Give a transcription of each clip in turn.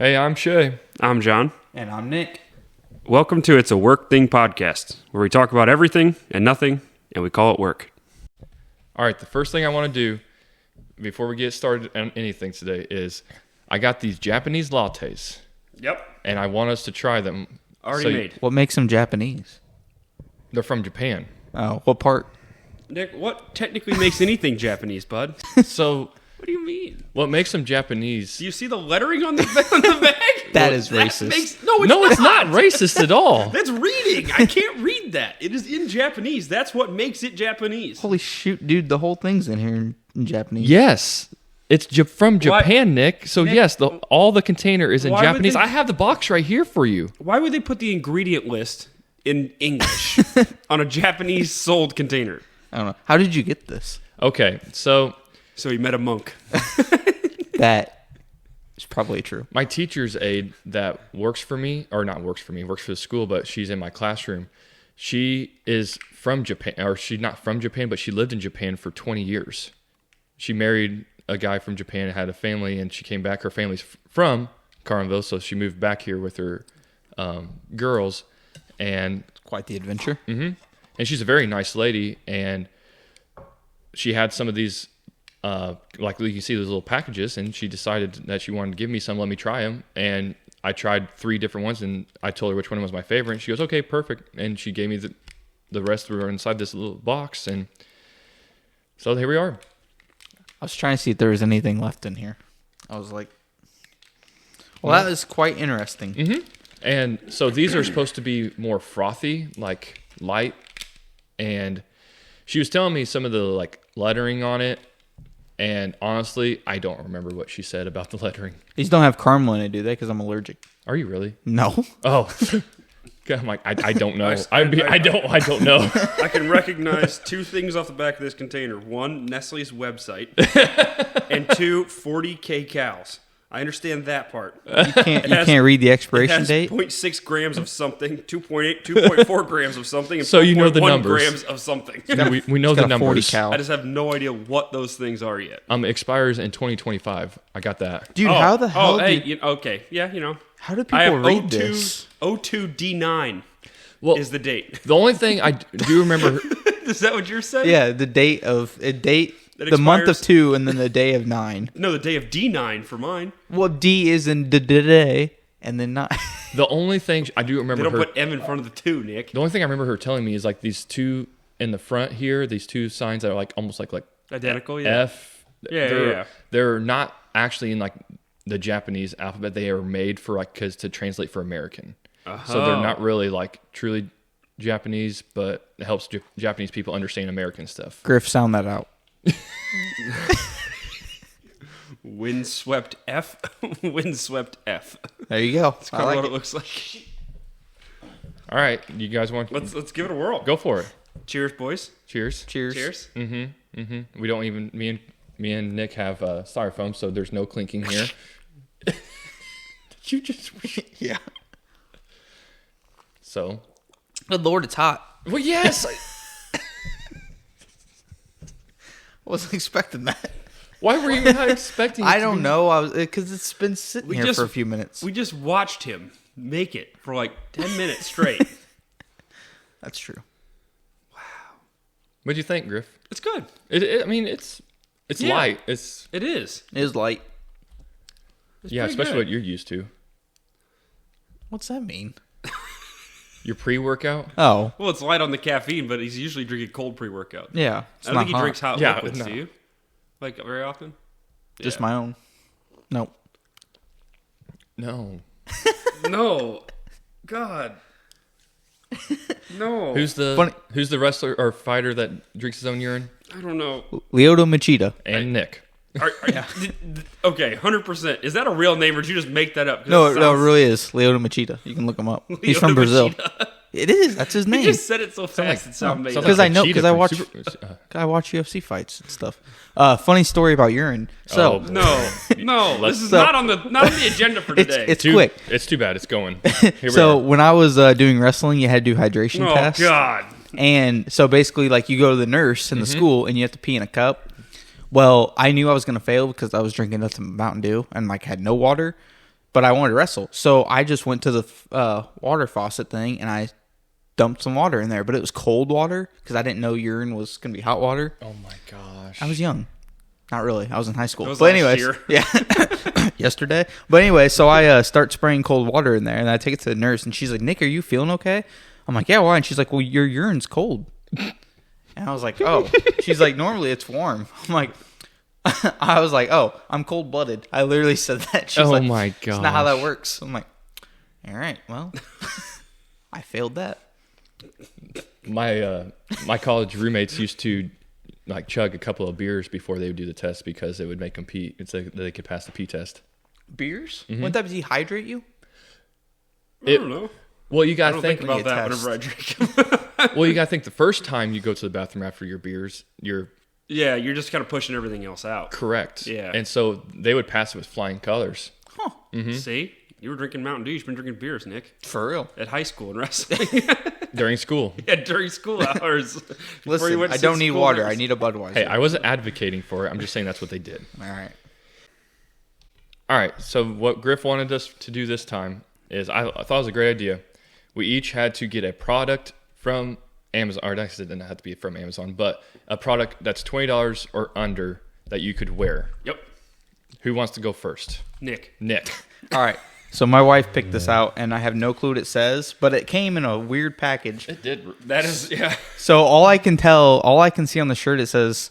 Hey, I'm Shay. I'm John. And I'm Nick. Welcome to It's a Work Thing podcast, where we talk about everything and nothing, and we call it work. All right, the first thing I want to do before we get started on anything today is I got these Japanese lattes. Yep. And I want us to try them. Already made. What makes them Japanese? They're from Japan. Oh, what part? Nick, what technically makes anything Japanese, bud? So, What do you mean? what makes them Japanese? Do you see the lettering on the bag? That is racist. No, It's not racist at all. That's reading. I can't read that. It is in Japanese. That's what makes it Japanese. Holy shoot, dude, the whole thing's in here in Japanese. Yes. It's from Japan, Nick. So, Nick, yes, all the container is in why would Japanese. they- I have the box right here for you. Why would they put the ingredient list in English on a Japanese sold container? I don't know. How did you get this? Okay, so So he met a monk. That is probably true. my teacher's aide that works for me, or not works for me, works for the school, but she's in my classroom. She is from Japan, or she's not from Japan, but she lived in Japan for 20 years. She married a guy from Japan, had a family, and she came back. Her family's from Carnville, so she moved back here with her girls. And Quite the adventure. and she's a very nice lady, and she had some of these, like you can see those little packages, and she decided that she wanted to give me some, let me try them, and I tried 3 different ones, and I told her which one was my favorite, and she goes, okay, perfect, and she gave me the rest were inside this little box, and so here we are. I was trying to see if there was anything left in here. I was like, well, that is quite interesting. Mm-hmm. And so these are supposed to be more frothy, like light, and she was telling me some of the like lettering on it, and honestly, I don't remember what she said about the lettering. These don't have caramel in it, do they? Because I'm allergic. Are you really? No. Oh, God, I'm like I don't know. I don't know. I can recognize 2 things off the back of this container. 1, Nestle's website, and 2, 40K cows. I understand that part. You can't read the expiration date? 0.6 grams of something, 2.8, 2.4 grams of something, and So you know the 4.1 numbers. grams of something. we know It's the got a 40 numbers. cal. I just have no idea what those things are yet. Expires in 2025. I got that. Dude, how the hell okay. Yeah, you know. how do I people have read this? 02D9 Well, is the date. the only thing I do remember. Is that what you're saying? Yeah, the date of That the month of expires- 2 and then the day of 9. No, the day of D9 for mine. Well, D is in the day and then 9. The only thing I do They remember don't her. put M in front of the 2, Nick. The only thing I remember her telling me is like these 2 in the front here. These 2 signs that are like almost like Identical, yeah. F. Yeah, they're, yeah. They're not actually in like the Japanese alphabet. They are made for like to translate for American. So they're not really like truly Japanese, but it helps Japanese people understand American stuff. Griff, sound that out. Windswept F. Windswept F. There you go. That's kind of what it looks like. All right, you guys want? Let's give it a whirl. Go for it. Cheers, boys. Cheers. Cheers. Cheers. We don't even me and Nick have styrofoam, so there's no clinking here. You just yeah. So, Good Lord, it's hot. well, yes. I wasn't expecting that. Why were you not expecting? I don't know. I was because it's been sitting here for a few minutes. We just watched him make it for like 10 minutes straight. That's true. What'd you think, Griff? It's good. I mean, it's Yeah. light. It's It is. It is light. It's yeah, pretty especially good. what you're used to. What's that mean? Your pre-workout. Oh, Well, it's light on the caffeine, but he's usually drinking cold pre-workout. yeah. It's I don't not think he hot. drinks hot Yeah, liquids, no. do you? Like, very often? Just Yeah. my own. Nope. No. No. God. No. Who's the wrestler or fighter that drinks his own urine? I don't know. Lyoto Machida. And Nick. Okay, 100%. Is that a real name or did you just make that up? 'Cause No, that no, it sounds- really is. Lyoto Machida. You can look him up. He's Lyoto from Brazil. Machida. It is. That's his You name. just said it so fast it sounded made Sounds up. Because like I know, Cheetah because I from watch, I watch UFC fights and stuff. Funny story about urine. So Oh, No, this is So- not on the agenda for today. it's quick. It's too bad. It's going. Here we So are. when I was doing wrestling, you had to do hydration Oh tests. God. And so basically, like, you go to the nurse in the school and you have to pee in a cup. Well, I knew I was going to fail because I was drinking nothing but Mountain Dew and, like, had no water. but I wanted to wrestle. So I just went to the water faucet thing and I dumped some water in there, but it was cold water because I didn't know urine was going to be hot water. Oh my gosh. I was young. Not really. I was in high school. That was But last anyways, year. yeah, yesterday. But anyway, so I start spraying cold water in there, and I take it to the nurse, and she's like, "Nick, are you feeling okay?" I'm like, "Yeah, why?" And she's like, "Well, your urine's cold." And I was like, "Oh." She's like, "Normally it's warm." I'm like, I was like, "Oh, I'm cold blooded." I literally said that. She's Oh like, my "It's not how that gosh. works." I'm like, "All right, well, I failed that." My college roommates used to like chug a couple of beers before they would do the test because it would make them pee. It's like they could pass the pee test. Beers? Wouldn't that dehydrate you? I don't know. Well, you I gotta don't think. think about that test. whenever I drink. Well, you gotta think. The first time you go to the bathroom after your beers, you're Yeah, you're just kind of pushing everything else out. correct. Yeah. And so they would pass it with flying colors. Huh. See? You were drinking Mountain Dew. You've been drinking beers, Nick. For real. At high school and wrestling. During school. Yeah, during school hours. Before you Listen, went I to don't need school water. hours. I need a Budweiser. Hey, I wasn't advocating for it. I'm just saying that's what they did. All right. All right. So what Griff wanted us to do this time is I thought it was a great idea. We each had to get a product from Amazon, or actually it didn't have to be from Amazon, but a product that's $20 or under that you could wear. Yep. Who wants to go first? Nick. Nick. All right. So my wife picked this out, and I have no clue what it says, but it came in a weird package. It did. That is, yeah. So all I can see on the shirt, it says,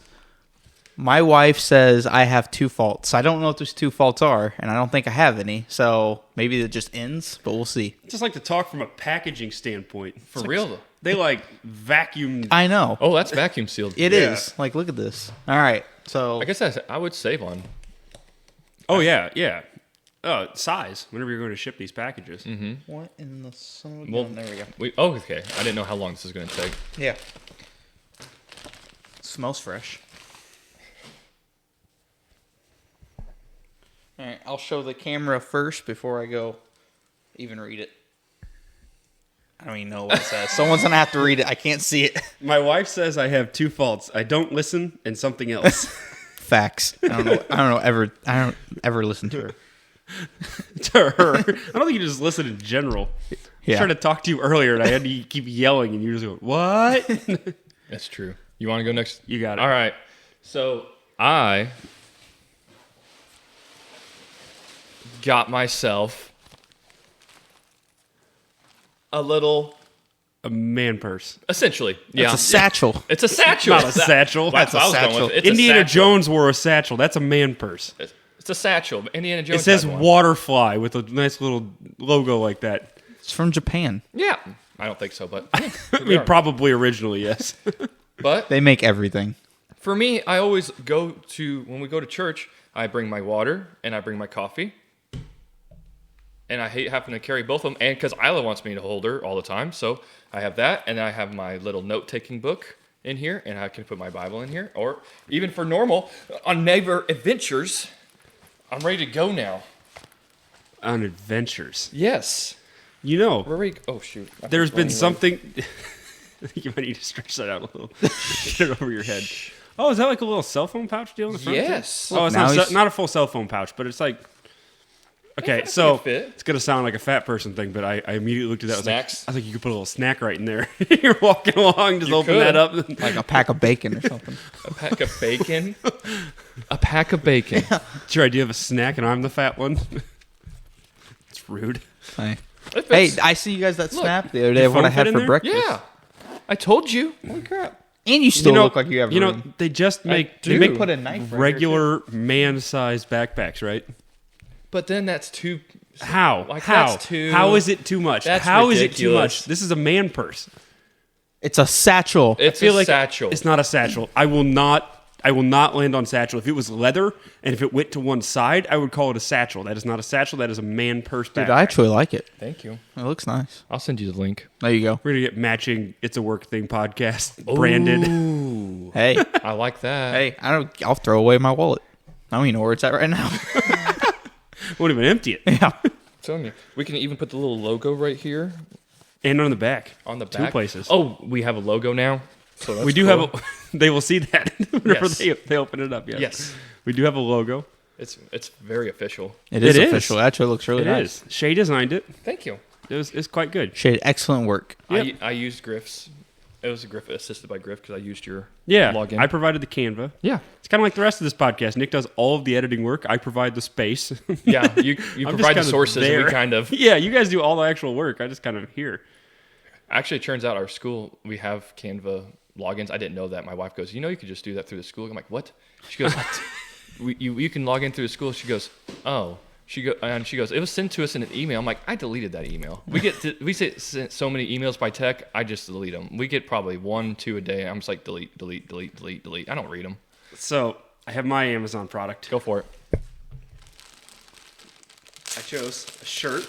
"My wife says I have two faults." I don't know what those two faults are, and I don't think I have any. So maybe it just ends, but we'll see. Just like to talk from a packaging standpoint. For real though. They like vacuumed. I know. Oh, that's vacuum sealed. It Yeah. is. Like, look at this. All right. So I guess I would save on. Oh, yeah, yeah. Size, whenever you're going to ship these packages. what in the sun? Well, there we go. Oh, okay. I didn't know how long this was going to take. Yeah. Smells fresh. All right, I'll show the camera first before I go even read it. I don't even know what it says. Someone's gonna have to read it. I can't see it. My wife says I have two faults. I don't listen and something else. Facts. I don't know. I don't ever listen to her. To her. I don't think you just listen in general. I Yeah. tried to talk to you earlier and I had to keep yelling and you just go, what? That's true. You want to go next? You got it. All right. So I got myself a little, A man purse. essentially. Yeah. It's a satchel. It's a satchel. Not a satchel. That's what I was That's a going with. satchel. It's a Indiana satchel. Jones wore a satchel. That's a man purse. It's a satchel. Indiana Jones. It says had one. Waterfly with a nice little logo like that. It's from Japan. Yeah. I don't think so, but I mean, probably originally, yes. but They make everything. for me, I always go to when we go to church. I bring my water and I bring my coffee. And I hate having to carry both of them. And because Isla wants me to hold her all the time. So I have that. And I have my little note-taking book in here. And I can put my Bible in here. Or even for normal, on neighbor adventures, I'm ready to go now. On adventures. Yes. You know, We're ready. Oh, shoot. there's been something. I think you might need to stretch that out a little. Get it over your head. Oh, is that like a little cell phone pouch deal in the front? Yes. Oh, it's Now not, he's- not a full cell phone pouch, but it's like. Okay, It's so gonna fit. it's gonna sound like a fat person thing, but I immediately looked at that. Snacks? I was like, you could put a little snack right in there. You're walking along, just You open could. that up. Like a pack of bacon or something. A pack of bacon. A pack of bacon. It's your idea of a snack, and I'm the fat one. It's rude. Hey. It Hey, fits. I see you guys that Look, snap the other day of what phone I had fit in for there? breakfast. Yeah. I told you. Holy crap. And you still look like you have room. They just make do. they make Put a knife right regular man-sized backpacks, right? But then that's too. How? Like, How? that's too- How is it too much? That's How is it too ridiculous. much? This is a man purse. It's a satchel. It's feel a like satchel. It's not a satchel. I will not land on satchel. If it was leather and if it went to one side, I would call it a satchel. That is not a satchel. That is a man purse Dude, backpack. I actually like it. Thank you. It looks nice. I'll send you the link. There you go. We're gonna get matching "It's a Work Thing" podcast branded. Ooh. Hey, I like that. hey, I'll throw away my wallet. I don't even know where it's at right now. Won't even empty it. yeah. I'm telling you. We can even put the little logo right here And on the back. on the Two back. places. Oh, we have a logo now. So that's we do cool. have. They will see that whenever Yes. they open it up. Yes. Yes. We do have a logo. It's very official. It is It is. official. Actually, it looks really It nice. is. Shay designed it. Thank you. It's quite good. Shade, excellent work. Yep. I used Griff's. It was a Griff assisted by Griff because I used your Yeah, login. I provided the Canva. yeah, It's kind of like the rest of this podcast. Nick does all of the editing work. I provide the space. yeah. You I'm provide just the kinda sources, and there. we kind of. Yeah, you guys do all the actual work. I just kind of here. Actually, it turns out our school we have Canva logins. I didn't know that. My wife goes, you could just do that through the school. I'm like, what? She goes, you can log in through the school. She goes, oh. She goes, it was sent to us in an email. I'm like, I deleted that email. We get sent so many emails by tech. I just delete them. We get probably 1-2 a day. I'm just like delete. I don't read them. So I have my Amazon product. Go for it. I chose a shirt.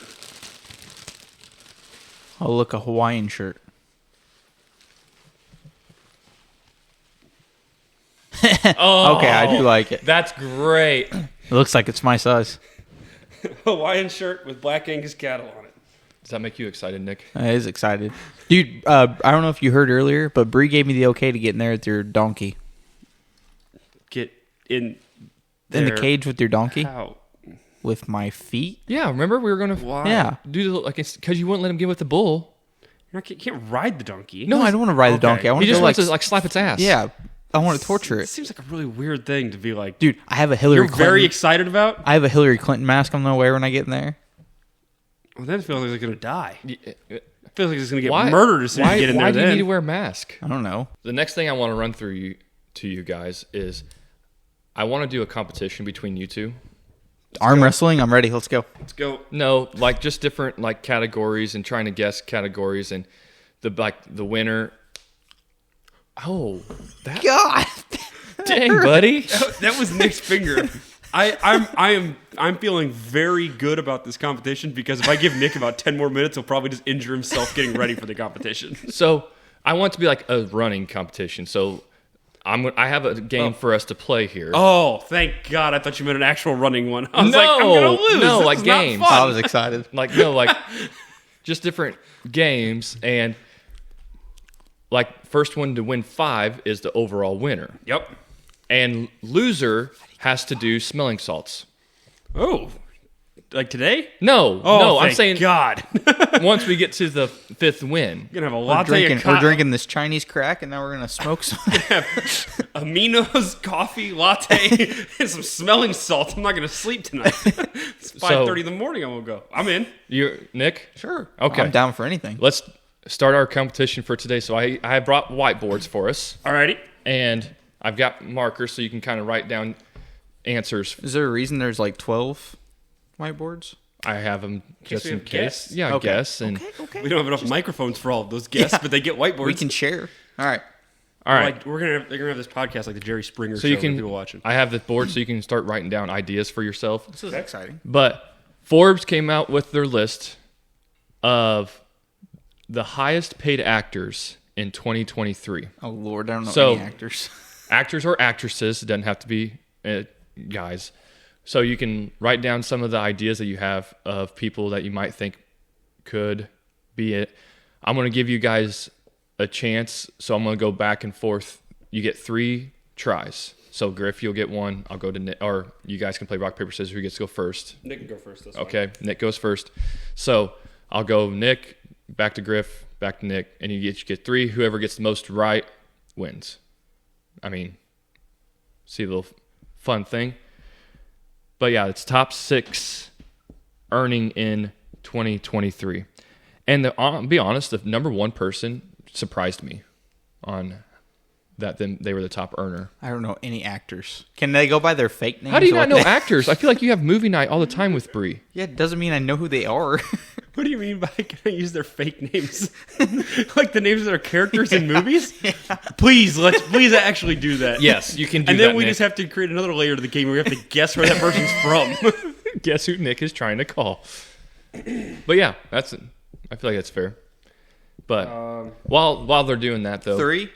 Oh, look, a Hawaiian shirt. Oh, Okay, I do like it. That's great. It looks like it's my size. Hawaiian shirt with black Angus cattle on it. Does that make you excited, Nick? I is excited. Dude, I don't know if you heard earlier, but Bree gave me the okay to get in there with your donkey. Get in In the there. cage with your donkey? How? With my feet? Yeah, remember we were gonna Why? Yeah. do the because you wouldn't let him get with the bull. You can't ride the donkey. No, I don't want to ride the Okay. donkey. I want He to just go wants to like slap its ass. yeah, I want to torture It it. seems like a really weird thing to be like. Dude, I have a Hillary You're Clinton. very excited about. I have a Hillary Clinton mask I'm going to wear when I get in there. Well, then it feels like it's gonna die. It Why? feels like it's gonna get murdered as soon as you get in there. Why do you Then need to wear a mask? I don't know. The next thing I want to run through to you guys is I want to do a competition between you two. Arm wrestling, I'm ready. Let's go. let's go. No, like just different like categories and trying to guess categories and the winner. Oh, that God. dang, buddy. That was Nick's finger. I'm feeling very good about this competition because if I give Nick about 10 more minutes, he'll probably just injure himself getting ready for the competition. So I want it to be like a running competition. So I have a game for us to play here. Oh, thank God! I thought you meant an actual running one. I was No, like, I'm gonna lose. no, This like is not games. fun. I was excited. Like just different games, and like first one to win 5 is the overall winner, Yep. and loser has to do smelling salts. Oh, like today? No, Oh, no, I'm thank saying God. once we get to the 5th win. You're gonna have a We're latte. drinking this Chinese crack, and now we're going to smoke some. Amino's coffee latte and some smelling salts. I'm not gonna sleep tonight. It's 5:30 in the morning. I won't go. I'm in. You, Nick? Sure. Okay. I'm down for anything. Let's start our competition for today. So I brought whiteboards for us, Alrighty. and I've got markers so you can kind of write down answers. Is there a reason there's like 12 whiteboards? I have them just we in have case. guests? Yeah, Okay. guess. And Okay. We don't have enough microphones for all of those guests, Yeah. but they get whiteboards. We can share. All right. all right. Like they're gonna have this podcast like the Jerry Springer So show you for can. people watching. I have the board so you can start writing down ideas for yourself. This is exciting. But Forbes came out with their list of the highest paid actors in 2023. Oh, Lord. I don't know So- any actors. Actors or actresses, it doesn't have to be guys. So you can write down some of the ideas that you have of people that you might think could be it. I'm going to give you guys a chance, so I'm going to go back and forth. You get 3 tries. So Griff, you'll get 1. I'll go to Nick, or you guys can play rock paper scissors. Who gets to go first? Nick can go first. That's fine. Okay, Nick goes first. So I'll go Nick, back to Griff, back to Nick, and you get 3. Whoever gets the most right wins. I mean, see a little fun thing. But yeah, it's top 6 earning in 2023. And be honest, the number 1 person surprised me on that they were the top earner. I don't know any actors. Can they go by their fake names? How do you or not what know they- actors? I feel like you have movie night all the time with Bree. Yeah, it doesn't mean I know who they are. What do you mean by can I use their fake names? Like the names of their characters in movies? Please please actually do that. Yes, you can do And that, then we Nick. just have to create another layer to the game where we have to guess where that person's from. Guess who Nick is trying to call. But yeah, I feel like that's fair. But while they're doing that though, 3?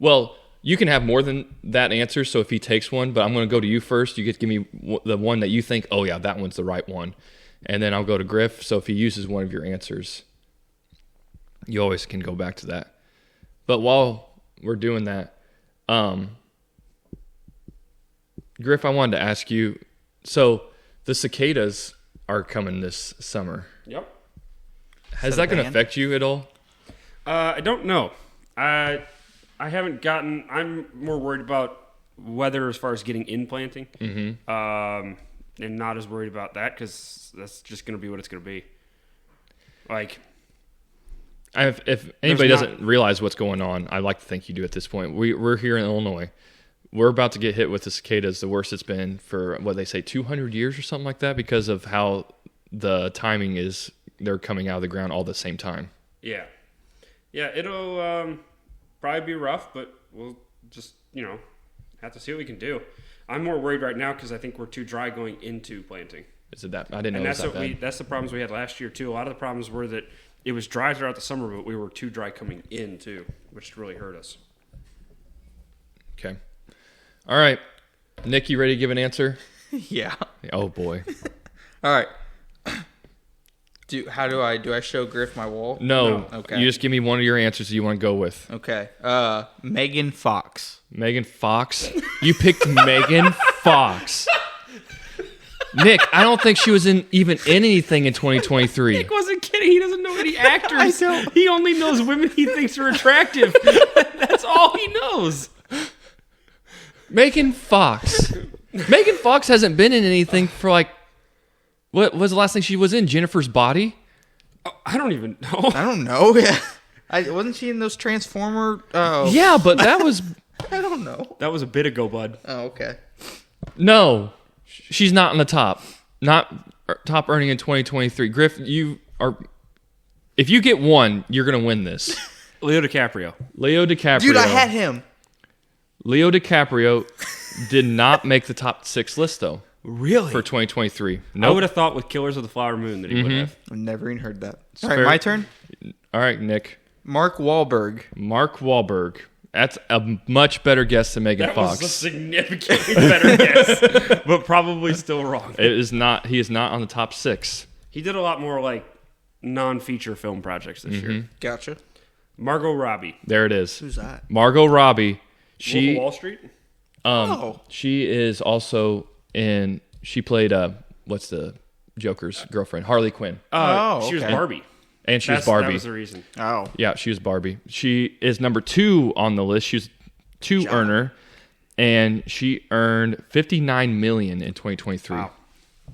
well, you can have more than that answer. So if he takes one, but I'm going to go to you first. You get to give me the one that you think, oh yeah, that one's the right one. And then I'll go to Griff. So if he uses one of your answers, you always can go back to that. But while we're doing that, Griff, I wanted to ask you. So the cicadas are coming this summer. Yep. Is that going to affect you at all? I don't know. I haven't gotten. I'm more worried about weather as far as getting in planting, and not as worried about that because that's just going to be what it's going to be. Like, If anybody doesn't realize what's going on, I'd like to think you do at this point. We're here in Illinois. We're about to get hit with the cicadas, the worst it's been for, what they say, 200 years or something like that, because of how the timing is. They're coming out of the ground all at the same time. Yeah, it'll probably be rough, but we'll just have to see what we can do. I'm more worried right now because I think we're too dry going into planting. Is it that? I didn't know. And it was that bad. that's the problems we had last year too. A lot of the problems were that it was dry throughout the summer, but we were too dry coming in too, which really hurt us. Okay. All right. Nick, you ready to give an answer? Yeah. Oh, boy. All right. Do I show Griff my wall? No. Okay. You just give me one of your answers that you want to go with. Okay. Megan Fox. Megan Fox? You picked Megan Fox. Nick, I don't think she was even in anything in 2023. Nick wasn't kidding. He doesn't know any actors. I don't. He only knows women he thinks are attractive. That's all he knows. Megan Fox. Megan Fox hasn't been in anything for like, what was the last thing she was in? Jennifer's Body? Oh, I don't even know. I don't know. Yeah. Wasn't she in those Transformer? Yeah, but that was... I don't know. That was a bit ago, bud. Oh, okay. No, she's not in the top. Not top earning in 2023. Griff, if you get one, you're going to win this. Leo DiCaprio. Leo DiCaprio. Dude, I had him. Leo DiCaprio did not make the top 6 list, though. Really? For 2023. I Nope. would have thought with Killers of the Flower Moon that he would have. I've never even heard that. It's All right, fair. my turn. All right, Nick. Mark Wahlberg. Mark Wahlberg. That's a much better guess than Megan That Fox. was a significantly better guess, but probably still wrong. It is not. He is not on the top 6. He did a lot more like non-feature film projects this year. Gotcha. Margot Robbie. There it is. Who's that? Margot Robbie. Wolf She of Wall Street. She is also in. She played what's the Joker's girlfriend? Harley Quinn. She was okay. Barbie. And she was Barbie. That was the reason. Oh. Yeah, she was Barbie. She is number 2 on the list. She was 2 earner, and she earned $59 million in 2023. Wow.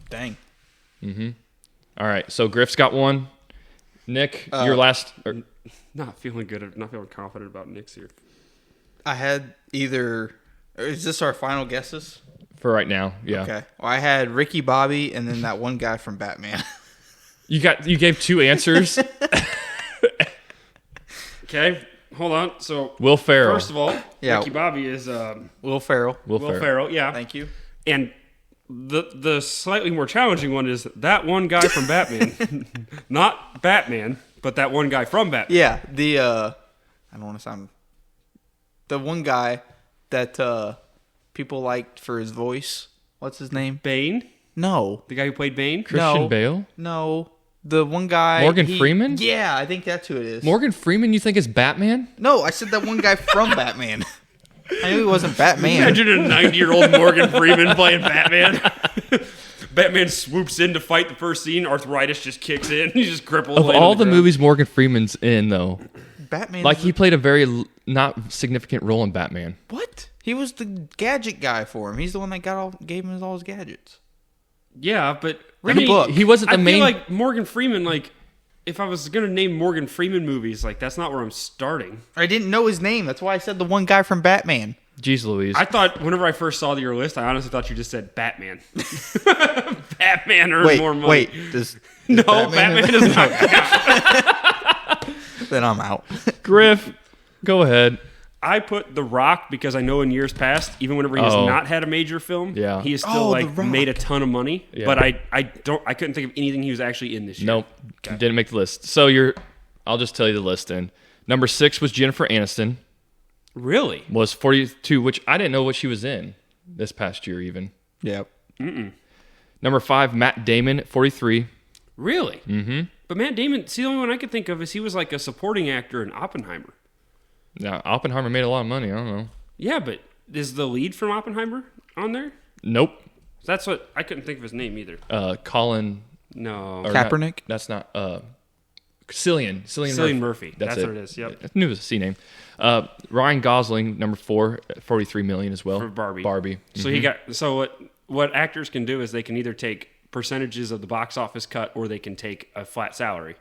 Dang. All right, so Griff's got one. Nick, your last. Not feeling good. Not feeling confident about Nick's here. I had either... Is this our final guesses? For right now, yeah. Okay. Well, I had Ricky Bobby and then that one guy from Batman. You gave 2 answers. Okay, hold on. So Will Ferrell. first of all, Yeah. Ricky Bobby is Will Ferrell. Will Will Ferrell. Ferrell. Yeah, Thank you. and the slightly more challenging one is that one guy from Batman, not Batman, but that one guy from Batman. Yeah, I don't want to sound... The one guy that people liked for his voice. What's his name? Bane, No. the guy who played Bane. Christian No. Bale. No. The one guy... Morgan Freeman? Yeah, I think that's who it is. Morgan Freeman, you think is Batman? No, I said that one guy from Batman. I knew he wasn't Batman. Imagine a 90-year-old Morgan Freeman playing Batman. Batman swoops in to fight the first scene. Arthritis just kicks in. He's just crippled. Of laying on all the ground. movies Morgan Freeman's in, though, Batman. like he played a very not significant role in Batman. What? He was the gadget guy for him. He's the one that gave him all his gadgets. Yeah, but Read a book. He wasn't the I main. feel like Morgan Freeman, like, if I was going to name Morgan Freeman movies, like, that's not where I'm starting. I didn't know his name. That's why I said the one guy from Batman. Jeez Louise. I thought, whenever I first saw your list, I honestly thought you just said Batman. Batman earns more money. Wait. Does No, Batman Batman is not. Then I'm out. Griff, go ahead. I put The Rock because I know in years past, even whenever he has Oh. not had a major film, Yeah. he has still The like Rock. made a ton of money. Yeah. But I couldn't think of anything he was actually in this year. Nope, didn't make the list. So I'll just tell you the list then. Number 6 was Jennifer Aniston. Really? Was 42, which I didn't know what she was in this past year even. Yep. Number 5, Matt Damon at 43. Really? Mm-hmm. But Matt Damon, see, the only one I could think of is he was like a supporting actor in Oppenheimer. Now Oppenheimer made a lot of money. I don't know. Yeah, but is the lead from Oppenheimer on there? Nope. That's what I couldn't think of his name either. Colin. No, or Kaepernick? Not, that's not. Cillian. Cillian Murphy. That's it. what it is. Yep. I knew it was a C name. Ryan Gosling, number 4, at $43 million as well. For Barbie. Barbie. So he got. So what actors can do is they can either take percentages of the box office cut or they can take a flat salary.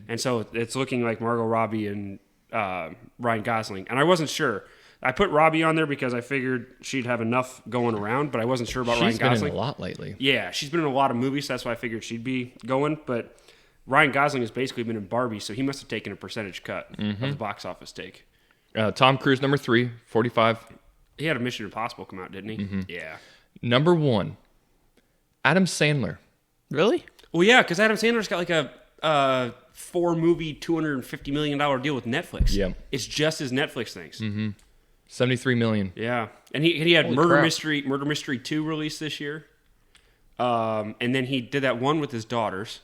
And so it's looking like Margot Robbie and Ryan Gosling. And I wasn't sure. I put Robbie on there because I figured she'd have enough going around, but I wasn't sure about Ryan Gosling. She's been in a lot lately. Yeah, she's been in a lot of movies, so that's why I figured she'd be going. But Ryan Gosling has basically been in Barbie, so he must have taken a percentage cut of the box office take. Tom Cruise, number 3, 45. He had a Mission Impossible come out, didn't he? Mm-hmm. Yeah. Number 1, Adam Sandler. Really? Well, yeah, because Adam Sandler's got like a 4-movie, $250 million deal with Netflix. Yeah. It's just his Netflix things. Mm-hmm. $73 million. Yeah. And he had Holy Murder crap. Mystery 2 released this year. And then he did that one with his daughters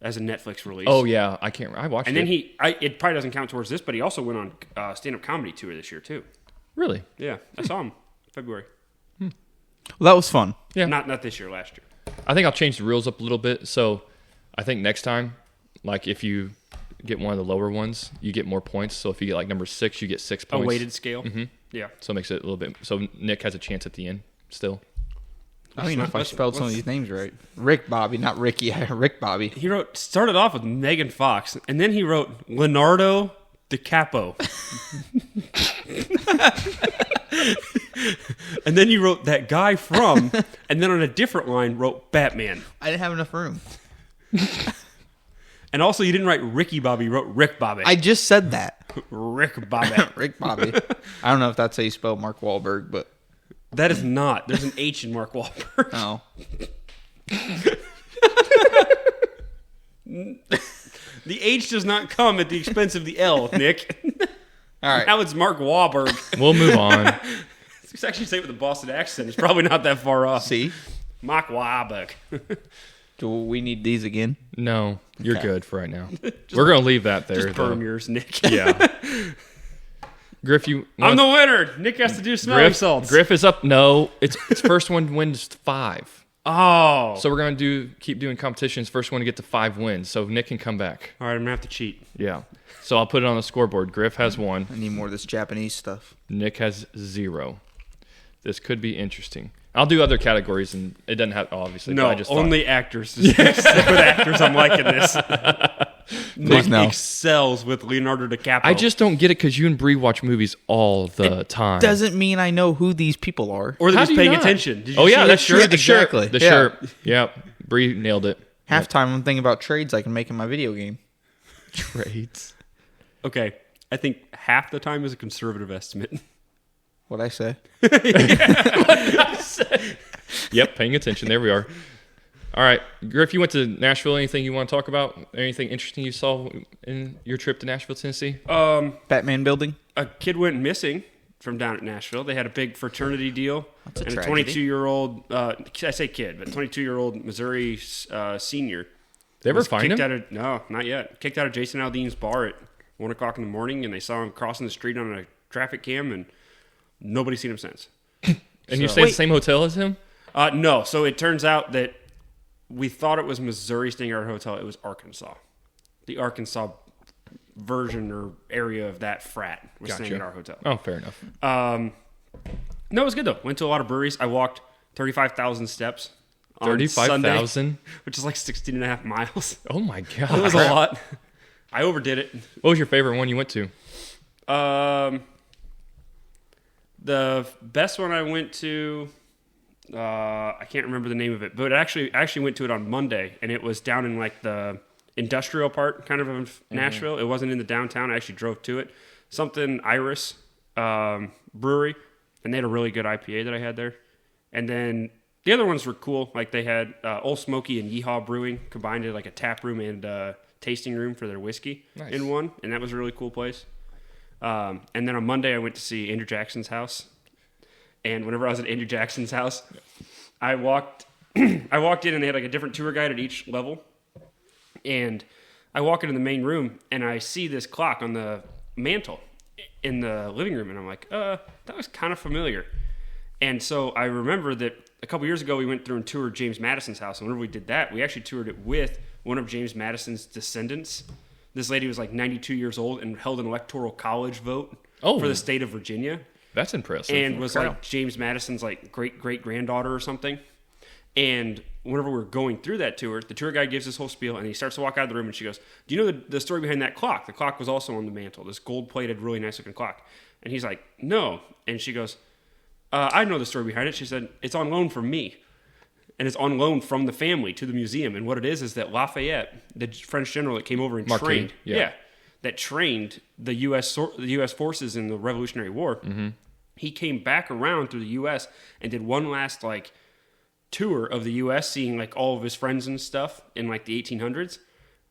as a Netflix release. Oh, yeah. I watched And it. then it probably doesn't count towards this, but he also went on stand-up comedy tour this year, too. Really? Yeah, I saw him February. Well, that was fun. Yeah. Not this year, last year. I think I'll change the rules up a little bit. So I think next time, like if you get one of the lower ones, you get more points. So if you get like number 6, you get 6 A points. weighted scale. Mm-hmm. Yeah. So it makes it a little bit. So Nick has a chance at the end still. I don't even know if I spelled some of these names right. Rick Bobby, not Ricky. Rick Bobby. He started off with Megan Fox, and then he wrote Leonardo DiCaprio. And then he wrote that guy from, and then on a different line wrote Batman. I didn't have enough room. And also you didn't write Ricky Bobby, you wrote Rick Bobby. I just said that. Rick Bobby. Rick Bobby. I don't know if that's how you spell Mark Wahlberg, but That is not. There's an H in Mark Wahlberg. no. The H does not come at the expense of the L, Nick. All right. Now it's Mark Wahlberg. We'll move on. Let's actually say it with a Boston accent. It's probably not that far off. See? Mark Wahlberg. Do we need these again? No, you're Okay. good for right now. We're going to leave that there. Just burn though. yours, Nick. Yeah. Griff, you. I'm the winner. Nick has to do smelling salts. Griff is up. No, it's first one wins 5. Oh. So we're going to keep doing competitions. First one to get to 5 wins. So Nick can come back. All right, I'm going to have to cheat. Yeah. So I'll put it on the scoreboard. Griff has 1. I need more of this Japanese stuff. Nick has 0. This could be interesting. I'll do other categories, and it doesn't have obviously. No, but I just only actors. Stick with actors. I'm liking this. Nick no. excels with Leonardo DiCaprio. I just don't get it because you and Bree watch movies all the time. Doesn't mean I know who these people are. or they're How just do you paying not? attention. Did you Oh see yeah, that that's shirt? true. The Exactly. shirt. The Yeah. shirt. Yep. Bree nailed it. Halftime, I'm thinking about trades I can make in my video game. Trades. Okay, I think half the time is a conservative estimate. What'd I say? Yep. Paying attention. There we are. All right, Griff. You went to Nashville. Anything you want to talk about? Anything interesting you saw in your trip to Nashville, Tennessee? Batman building? A kid went missing from down at Nashville. They had a big fraternity deal. That's a and tragedy. 22-year-old, I say kid, but 22-year-old Missouri senior. They ever was find kicked him? out of, no, not yet. Kicked out of Jason Aldean's bar at 1 o'clock in the morning, and they saw him crossing the street on a traffic cam, and nobody's seen him since. And you stay at the same hotel as him? No, so it turns out that we thought it was Missouri staying at our hotel. It was Arkansas. The Arkansas version or area of that frat was staying at our hotel. Oh, fair enough. No, it was good though. Went to a lot of breweries. I walked 35,000 steps. On Sunday, 35,000? which is like 16 and a half miles. Oh my god. It was a lot. I overdid it. What was your favorite one you went to? The best one I went to, I can't remember the name of it, but I actually went to it on Monday, and it was down in like the industrial part kind of Nashville. It wasn't in the downtown. I actually drove to it. Something Iris Brewery, and they had a really good IPA that I had there. And then the other ones were cool. Like they had Old Smoky and Yeehaw Brewing combined in like a tap room and tasting room for their whiskey in one, and that was a really cool place. And then on Monday, I went to see Andrew Jackson's house. And whenever I was at Andrew Jackson's house, I walked in and they had like a different tour guide at each level. And I walk into the main room and I see this clock on the mantle in the living room. And I'm like, that was kind of familiar. And so I remember that a couple years ago, we went through and toured James Madison's house. And whenever we did that, we actually toured it with one of James Madison's descendants. This lady was like 92 years old and held an electoral college vote for the state of Virginia. That's impressive. And was like James Madison's like great-great-granddaughter or something. And whenever we were going through that tour, the tour guide gives this whole spiel, and he starts to walk out of the room, and she goes, do you know the story behind that clock? The clock was also on the mantle, this gold-plated, really nice-looking clock. And he's like, no. And she goes, I know the story behind it. She said, it's on loan from me. And it's on loan from the family to the museum. And what it is that Lafayette, the French general that came over and trained, that trained the U.S. forces in the Revolutionary War, he came back around through the U.S. and did one last, like, tour of the U.S., seeing like all of his friends and stuff in like the 1800s.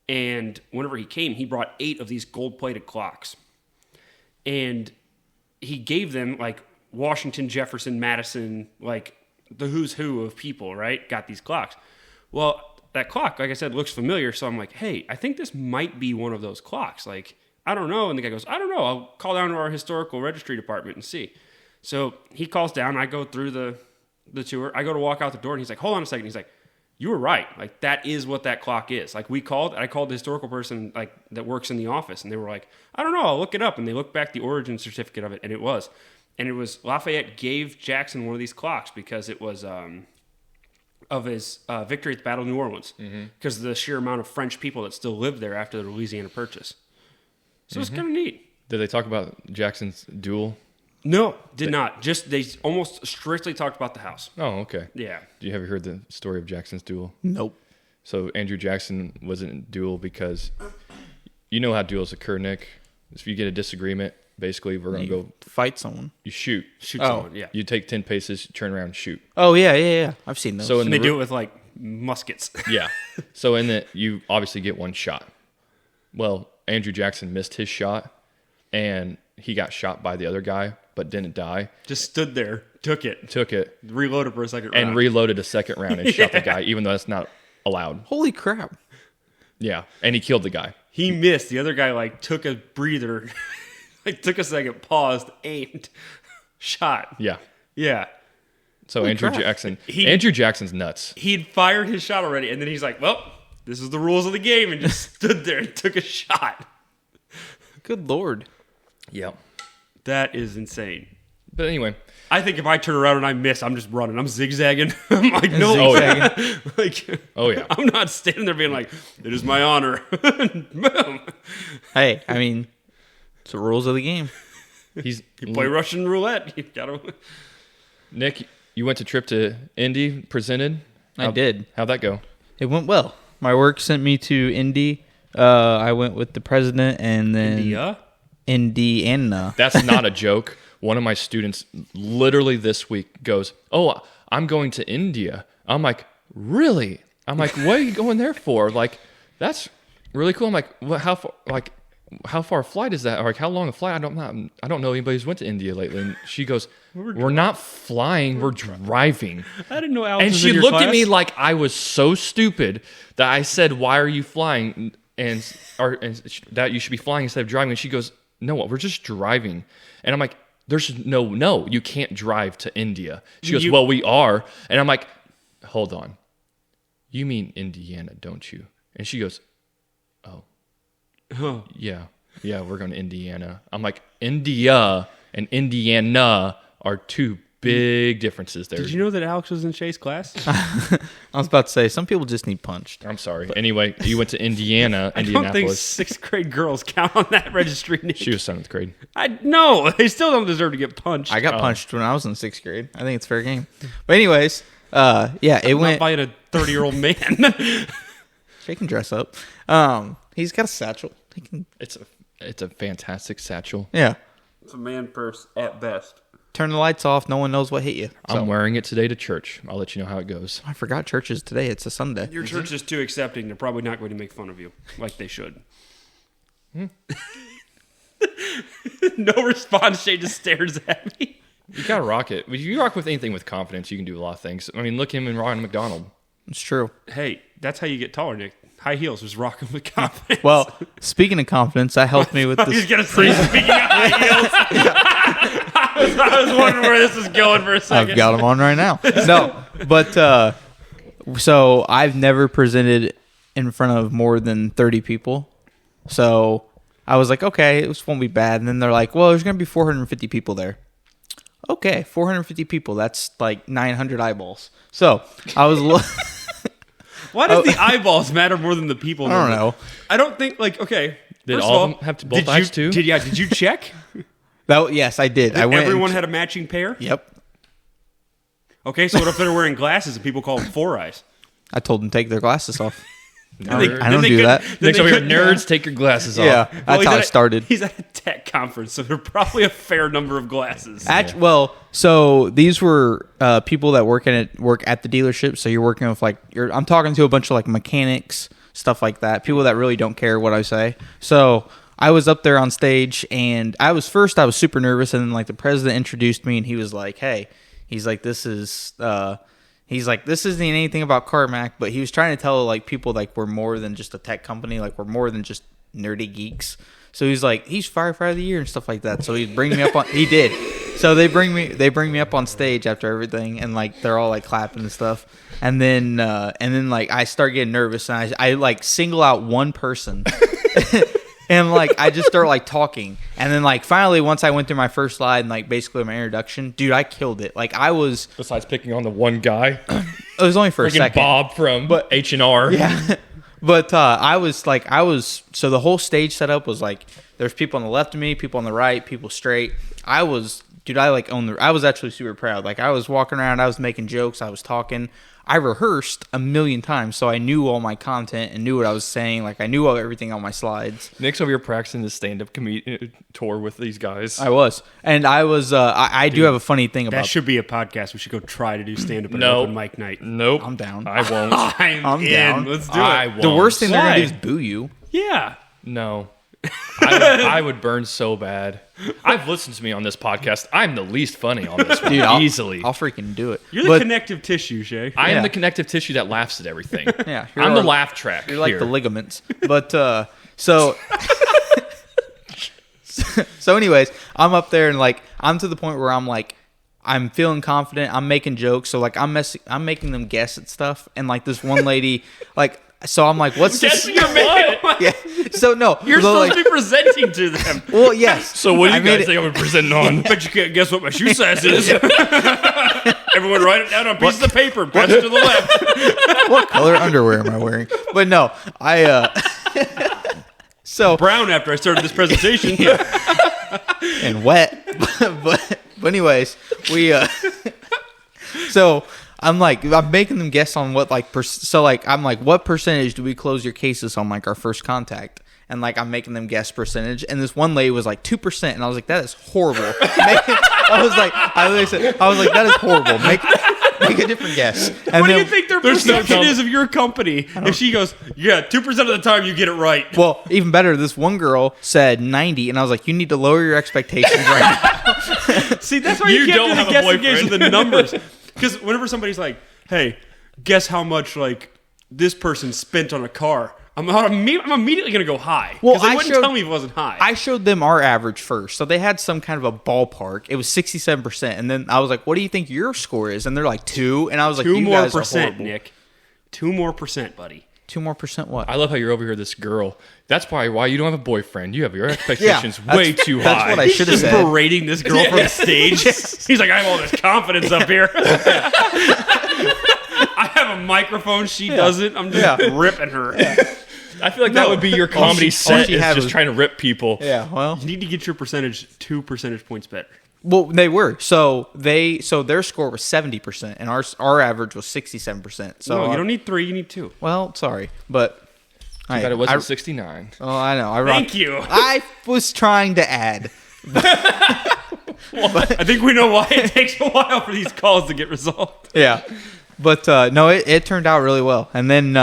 And whenever he came, he brought 8 of these gold-plated clocks, and he gave them like Washington, Jefferson, Madison, like the who's who of people, right? Got these clocks. Well, that clock, like I said, looks familiar. So I'm like, hey, I think this might be one of those clocks. Like, I don't know. And the guy goes, I don't know. I'll call down to our historical registry department and see. So he calls down. I go through the tour. I go to walk out the door, and he's like, hold on a second. He's like, you were right. Like, that is what that clock is. Like, I called the historical person like that works in the office, and they were like, I don't know, I'll look it up. And they looked back the origin certificate of it, and it was Lafayette gave Jackson one of these clocks because it was of his victory at the Battle of New Orleans, because of the sheer amount of French people that still lived there after the Louisiana Purchase. So it's kind of neat. Did they talk about Jackson's duel? No, did not. Just they almost strictly talked about the house. Oh, okay. Yeah. Do you have heard the story of Jackson's duel? Nope. So Andrew Jackson was in a duel because you know how duels occur, Nick. If you get a disagreement, basically we're going to go fight someone. You shoot someone. Yeah. You take 10 paces, turn around, and shoot. Oh yeah. I've seen those. So and they do it with like muskets. Yeah. So you obviously get one shot. Well, Andrew Jackson missed his shot, and he got shot by the other guy, but didn't die. Just stood there, took it, reloaded for a second round. And reloaded a second round and shot the guy, even though that's not allowed. Holy crap. Yeah, and he killed the guy. He missed. The other guy, like, took a breather, like, took a second, paused, aimed, shot. Yeah. Yeah. So Holy Andrew crap. Jackson, Andrew Jackson's nuts. He'd fired his shot already, and then he's like, well, this is the rules of the game, and just stood there and took a shot. Good Lord. Yep. That is insane. But anyway. I think if I turn around and I miss, I'm just running. I'm zigzagging. I'm like, no. Zigzagging. Like, oh, yeah. I'm not standing there being like, it is my honor. Boom. Hey, I mean, it's the rules of the game. You play Russian roulette. You gotta. Nick, you went to trip to Indy, presented. I did. How'd that go? It went well. My work sent me to Indy. I went with the president and then Indiana. That's not a joke. One of my students literally this week goes, "Oh, I'm going to India." I'm like, "Really?" I'm like, "What are you going there for?" Like, that's really cool. I'm like, "Well, how far? Like, how far a flight is that? Or like, how long a flight? I don't know anybody who's went to India lately." And she goes, "We're not flying. We're driving." I didn't know Alex and was she in your looked class. at me like I was so stupid that I said, "Why are you flying?" And that you should be flying instead of driving. And she goes, "No, we're just driving." And I'm like, "There's no, you can't drive to India." She goes, "Well, we are." And I'm like, "Hold on. You mean Indiana, don't you?" And she goes, "Oh, yeah, we're going to Indiana." I'm like, India and Indiana are two big differences there. Did you know that Alex was in Shay's class? I was about to say, some people just need punched. I'm sorry. Anyway, you went to Indiana, I don't think Indianapolis. 6th grade girls count on that registry. Nick. She was 7th grade. No, they still don't deserve to get punched. I got punched when I was in 6th grade. I think it's fair game. But anyways, it went not by a 30-year-old man. She can dress up. He's got a satchel. He can, It's a fantastic satchel. yeah. It's a man purse at best. Turn the lights off. No one knows what hit you. So, I'm wearing it today to church. I'll let you know how it goes. I forgot churches today. It's a Sunday. Your church is too accepting. They're probably not going to make fun of you like they should. No response. Shay just stares at me. You gotta rock it. If you rock with anything with confidence, you can do a lot of things. I mean, look him and Ryan McDonald. It's true. Hey, that's how you get taller, Nick. High heels was rocking with confidence. Well, speaking of confidence, that helped me with He's this. going to say, speaking of high heels. I was wondering where this is going for a second. I've got them on right now. No, but so I've never presented in front of more than 30 people. So I was like, okay, this won't be bad. And then they're like, well, there's going to be 450 people there. Okay, 450 people. That's like 900 eyeballs. So I was Why does the eyeballs matter more than the people? I don't know. I don't think, like, okay. Did first all of of them have to both eyes too? Did you check? Yes, I did. I went. Everyone had a matching pair? Yep. Okay, so what if they're wearing glasses and people call them four eyes? I told them to take their glasses off. I They- don't then they do could- that. then Next they over here, could- nerds, take your glasses off. Yeah, Well, that's he's how at I started. He's at a tech conference, so there are probably a fair number of glasses. Well, so these were people that work at the dealership. So you're working with I'm talking to a bunch of like mechanics, stuff like that. People that really don't care what I say. So I was up there on stage, and I was super nervous, and then like the president introduced me, and he was like, "Hey," he's like, "This isn't anything about CarMac," but he was trying to tell like people like we're more than just a tech company, like we're more than just nerdy geeks. So he's like, he's firefighter of the year and stuff like that. So he'd bring me up on. He did. So they bring me up on stage after everything, and like they're all like clapping and stuff. And then like I start getting nervous, and I like single out one person. And like I just start like talking, and then like finally once I went through my first slide and like basically my introduction, dude, I killed it. Like I was. Besides picking on the one guy, It was only for a freaking second. Bob from H&R. Yeah. But I was so the whole stage setup was like there's people on the left of me, people on the right, people straight. I was actually super proud. Like I was walking around, I was making jokes, I was talking. I rehearsed a million times, so I knew all my content and knew what I was saying. Like I knew everything on my slides. Nick's over here practicing the stand-up tour with these guys. I was, and I was. I do have a funny thing That about. should be a podcast. We should go try to do stand up at No. an open mic night. Nope. I'm down. I won't. I'm in. down. Let's do I it. won't. The worst thing they're gonna Why? do is boo you. Yeah. No. I would burn so bad. I've listened to me on this podcast. I'm the least funny on this one. Dude, easily. I'll freaking do it. You're the But- connective tissue, Shay. I am yeah. the connective tissue that laughs at everything. Yeah, I'm the laugh track. You're like here. the ligaments. But so so anyways, I'm up there and like I'm to the point where I'm like I'm feeling confident. I'm making jokes. So like I'm making them guess at stuff. And like this one lady, like so I'm like, what's this? Guessing your what? Yeah. So no, You're so, supposed like, to be presenting to them. well, yes. So what do I you made guys it- think I'm presenting on? Bet you can't guess what my shoe size is. Everyone write it down on pieces of paper. Press it to the left. What color underwear am I wearing? But no, so Brown after I started this presentation. and wet. but anyways, we so I'm making them guess on what like so like I'm like, what percentage do we close your cases on like our first contact? And like I'm making them guess percentage, and this one lady was like 2%, and I was like, that is horrible. I was like, that is horrible. Make a different guess. And What do then, you think their There's no perception com- is of your company? If she goes, yeah, 2% of the time you get it right. Well, even better, this one girl said 90, and I was like, you need to lower your expectations right now. See, that's why You you can't don't do have the a guessing games boyfriend. with the numbers. Because whenever somebody's like, hey, guess how much like this person spent on a car, I'm immediately going to go high. Well, Because they I wouldn't showed- tell me if it wasn't high. I showed them our average first. So they had some kind of a ballpark. It was 67%. And then I was like, what do you think your score is? And they're like 2. And I was like, 2 you more guys are percent, horrible. Nick. 2 more percent, buddy. 2 more percent what? I love how you're over here, this girl. That's probably why you don't have a boyfriend. You have your expectations that's- way too that's high. what I He's should have just said. berating this girl from the stage. He's like, I have all this confidence up here. I have a microphone. She doesn't. I'm just ripping her. I feel like that would be your comedy set. she Is had just was- trying to rip people. Yeah, well. You need to get your percentage 2 percentage points better. Well, they were. So their score was 70%, and our average was 67%. So No, you don't need 3. You need 2. Well, sorry, but Too bad it wasn't 69. Oh, I know. Thank you. I was trying to add. I think we know why it takes a while for these calls to get resolved. Yeah, but no, it turned out really well. And then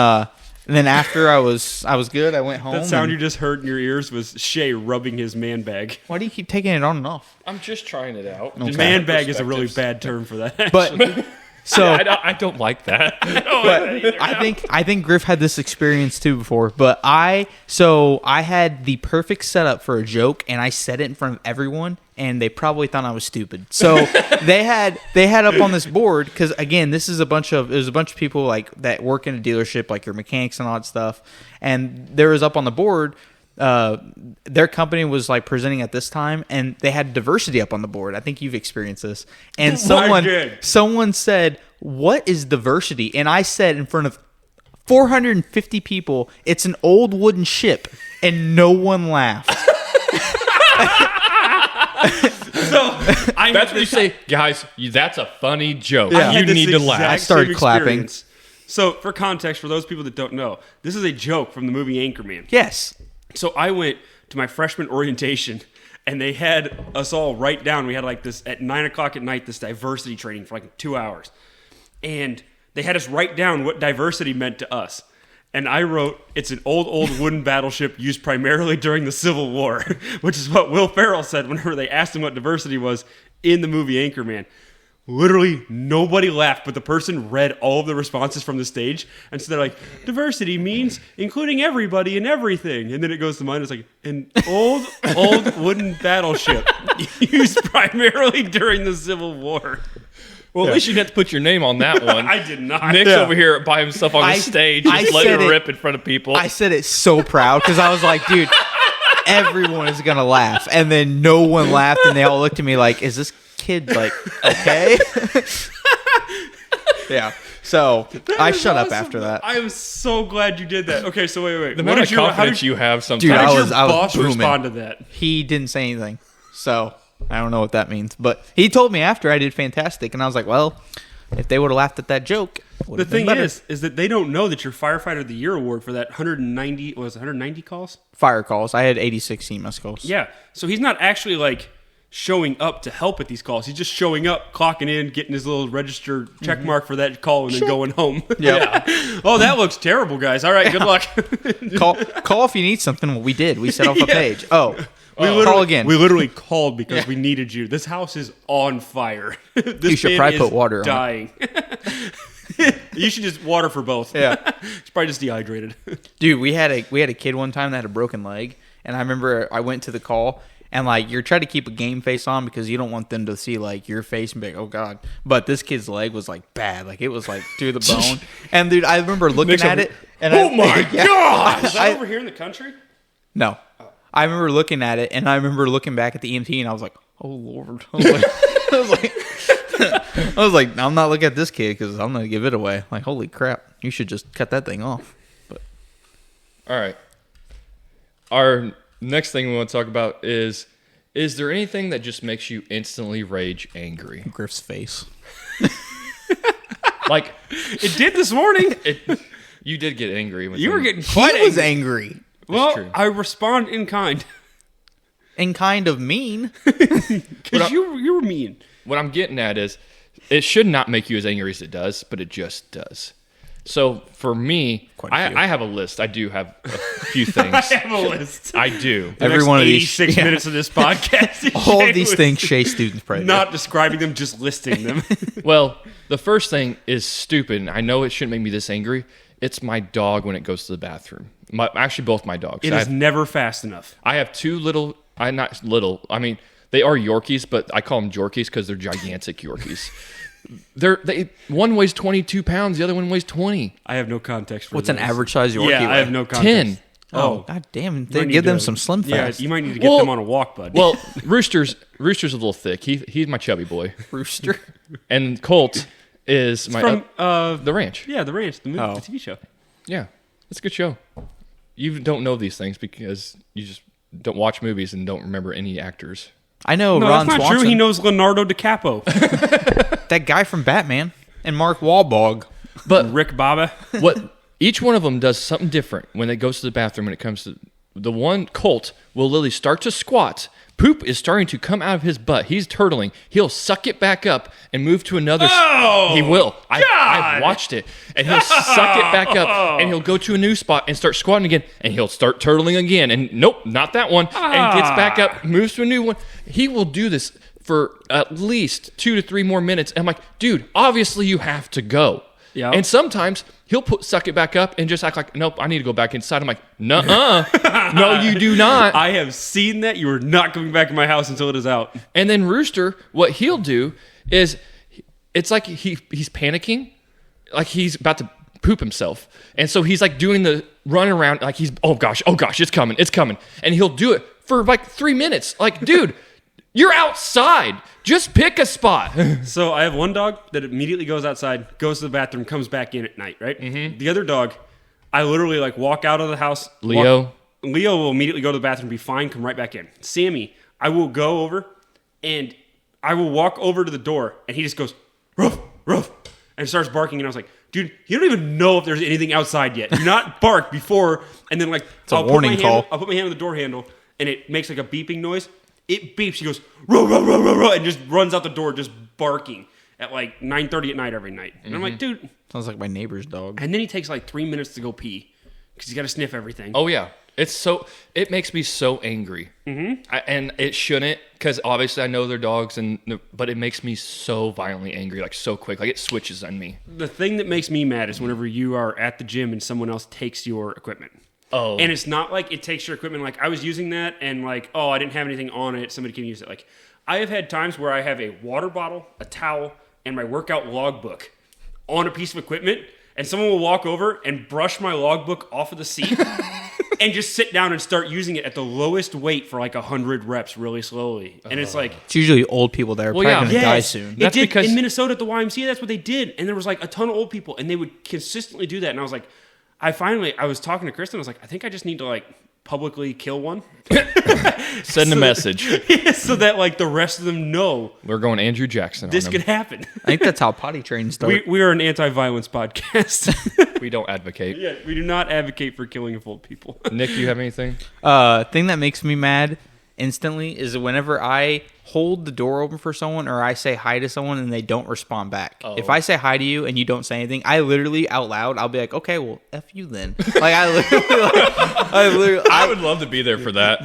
after I was good, I went home. That sound and- you just heard in your ears was Shay rubbing his man bag. Why do you keep taking it on and off? I'm just trying it out. Okay. Just Man from bag is a really perspectives. bad term for that. But So I don't like that. but I think Griff had this experience too before. But I had the perfect setup for a joke, and I said it in front of everyone, and they probably thought I was stupid. So they had up on this board, because again, it was a bunch of people like that work in a dealership, like your mechanics and all that stuff, and there was up on the board. Their company was like presenting at this time, and they had diversity up on the board. I think you've experienced this. And someone said, "What is diversity?" And I said in front of 450 people, "It's an old wooden ship," and no one laughed. That's what you say, guys. That's a funny joke. Yeah. You need to laugh. I started clapping. So, for context, for those people that don't know, this is a joke from the movie Anchorman. Yes. So I went to my freshman orientation, and they had us all write down. We had like this at 9 o'clock at night, this diversity training for like 2 hours. And they had us write down what diversity meant to us. And I wrote, "It's an old wooden battleship used primarily during the Civil War," which is what Will Ferrell said whenever they asked him what diversity was in the movie Anchorman. Literally nobody laughed, but the person read all of the responses from the stage, and so they're like, "Diversity means including everybody and everything," and then it goes to mine. It's like, "An old wooden battleship used primarily during the Civil War." Well, at least you didn't have to put your name on that one. I did not. Nick's over here by himself on the stage, just letting it rip in front of people. I said it so proud because I was like, dude, everyone is gonna laugh, and then no one laughed, and they all looked at me like, "Is this kid like okay?" Yeah. So I shut up after that. I am so glad you did that. Okay, so wait. The amount of confidence you have sometimes. Dude, How did your I was boss booming. respond to that? He didn't say anything, so I don't know what that means. But he told me after I did fantastic, and I was like, well, if they would have laughed at that joke, the thing is that they don't know that your Firefighter of the Year award for that 190 calls? Fire calls. I had 86 EMS calls. Yeah. So he's not actually like showing up to help at these calls. He's just showing up, clocking in, getting his little register check mark for that call, and then going home. Yeah. Oh, that looks terrible, guys. All right, good luck. Call if you need something. Well, we did. We set off a page. Oh, call again. We literally called because we needed you. This house is on fire. This You should man probably is put water on it. dying. You should just water for both. Yeah. He's probably just dehydrated. Dude, we had a kid one time that had a broken leg, and I remember I went to the call, and like you're trying to keep a game face on because you don't want them to see like your face and be like, oh god. But this kid's leg was like bad, like it was like through the bone. And dude, I remember looking at it, and my gosh! Is that over here in the country? No, I remember looking at it, and I remember looking back at the EMT, and I was like, oh lord. I was like, I'm not looking at this kid because I'm gonna give it away. Like, holy crap, you should just cut that thing off. But all right, our next thing we want to talk about is there anything that just makes you instantly rage angry? Griff's face. Like it did this morning. You did get angry. When You were someone- getting quite He was angry. angry Well, true. I respond in kind and kind of mean. because you were mean. What I'm getting at is it should not make you as angry as it does, but it just does. So for me, Quite a few. I have a list. I do have a few things. I have a list. I do. The Every next one of these- 86 yeah. minutes of this podcast. All of these things Shay students probably do. Not describing them, just listing them. Well, the first thing is stupid. And I know it shouldn't make me this angry. It's my dog when it goes to the bathroom. Actually, both my dogs. It is never fast enough. I have two little. Not little. I mean, they are Yorkies, but I call them Jorkies because they're gigantic Yorkies. One weighs 22 pounds, the other one weighs 20. I have no context for What's this. an average size Yorkie? Yeah, I have weigh? no context. 10. Oh, god damn! You might They need give them to- some Slim Yeah, Fast. you might need to get Well- them on a walk, bud. Well, Rooster's a little thick. He's my chubby boy, Rooster. and Colt is my from the ranch. yeah, the ranch, the movie, Oh. the TV show. Yeah, it's a good show. You don't know these things because you just don't watch movies and don't remember any actors. I know No, Ron that's not Swanson. true. He knows Leonardo DiCaprio, that guy from Batman and Mark Wahlberg. But Rick Baba. what each one of them does something different when it goes to the bathroom. When it comes to the one, Colt will literally start to squat. Poop is starting to come out of his butt. He's turtling. He'll suck it back up and move to another. Oh, he will. I've God. watched it, and he'll suck it back up, and he'll go to a new spot and start squatting again, and he'll start turtling again, and nope, not that one, and gets back up, moves to a new one. He will do this for at least 2 to 3 more minutes. And I'm like, dude, obviously you have to go. Yeah. And sometimes he'll suck it back up and just act like, nope, I need to go back inside. I'm like, nuh-uh. No, you do not. I have seen that. You are not coming back in my house until it is out. And then Rooster, what he'll do is, it's like he's panicking, like he's about to poop himself. And so he's like doing the run around, like he's, oh gosh, it's coming. And he'll do it for like 3 minutes. Like, dude, you're outside. Just pick a spot. So I have one dog that immediately goes outside, goes to the bathroom, comes back in at night, right? Mm-hmm. The other dog, I literally like walk out of the house. Leo will immediately go to the bathroom, be fine, come right back in. Sammy, I will go over and I will walk over to the door and he just goes, ruff, ruff, and starts barking. And I was like, dude, you don't even know if there's anything outside yet. Do not bark before. And then like, a warning call. I'll put my hand on the door handle and it makes like a beeping noise. It beeps. He goes, row, row, row, row, row, and just runs out the door just barking at like 9:30 at night every night. And I'm like, dude. Sounds like my neighbor's dog. And then he takes like 3 minutes to go pee because he's got to sniff everything. Oh, yeah. It makes me so angry. Mm-hmm. And it shouldn't, because obviously I know they're dogs, but it makes me so violently angry, like so quick. Like it switches on me. The thing that makes me mad is whenever you are at the gym and someone else takes your equipment. Oh. And it's not like it takes your equipment. Like I was using that and like, oh, I didn't have anything on it. Somebody can use it. Like I have had times where I have a water bottle, a towel, and my workout logbook on a piece of equipment, and someone will walk over and brush my logbook off of the seat and just sit down and start using it at the lowest weight for like 100 reps really slowly. And it's like... It's usually old people that are probably going to die soon. That's because in Minnesota at the YMCA, that's what they did. And there was like a ton of old people, and they would consistently do that. And I was like... I was talking to Kristen. I was like, I think I just need to like publicly kill one. Send a message. So that like the rest of them know we're going Andrew Jackson. This could happen. I think that's how potty trains start. We are an anti-violence podcast. We don't advocate. Yeah, we do not advocate for killing of old people. Nick, you have anything? Thing that makes me mad instantly is whenever I hold the door open for someone or I say hi to someone and they don't respond back. Oh. If I say hi to you and you don't say anything, I literally out loud, I'll be like, okay, well, F you then. Like I literally, I would love to be there for that.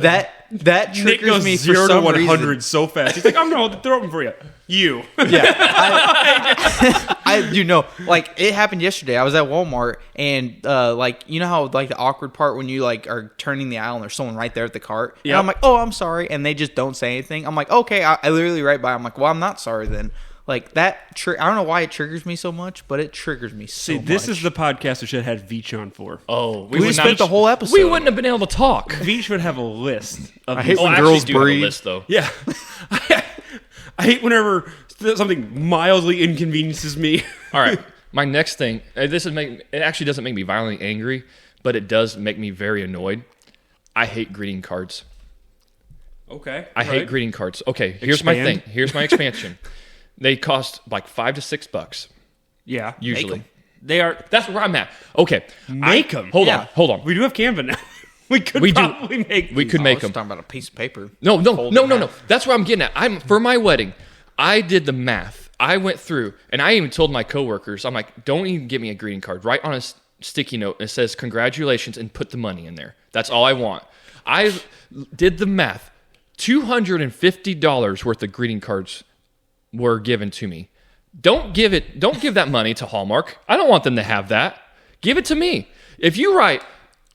Nick That triggers goes me 0 for to some 100 reason. so fast. He's like, I'm gonna hold the door open for you. You. Yeah, I do know. Like it happened yesterday. I was at Walmart and like you know how like the awkward part when you like are turning the aisle and there's someone right there at the cart. Yeah. And I'm like, oh, I'm sorry, and they just don't say anything. I'm like, okay, I literally right by. I'm like, well, I'm not sorry then. Like that. I don't know why it triggers me so much, but it triggers me so much. See, this is the podcast we should have had Veach on for. Oh, we spent the whole episode. We wouldn't have been able to talk. Veach would have a list of I hate these- when I girls actually do have a breathe. list, though. Yeah. I hate whenever something mildly inconveniences me. All right. My next thing, it actually doesn't make me violently angry, but it does make me very annoyed. I hate greeting cards. Okay. I hate greeting cards. Okay, here's my Expand. thing. Here's my expansion. They cost like $5 to $6 Yeah. usually. 'em. They are. That's where I'm at. Okay, Make 'em. Hold Yeah. on, hold on. We do have Canva now. We could We do. probably make We these. could make I was them. talking about a piece of paper. No. Fold in half. That's where I'm getting at. For my wedding, I did the math. I went through, and I even told my coworkers, I'm like, don't even give me a greeting card. Write on a sticky note. It says congratulations, and put the money in there. That's all I want. I did the math. $250 worth of greeting cards were given to me. Don't give that money to Hallmark. I don't want them to have that. Give it to me. If you write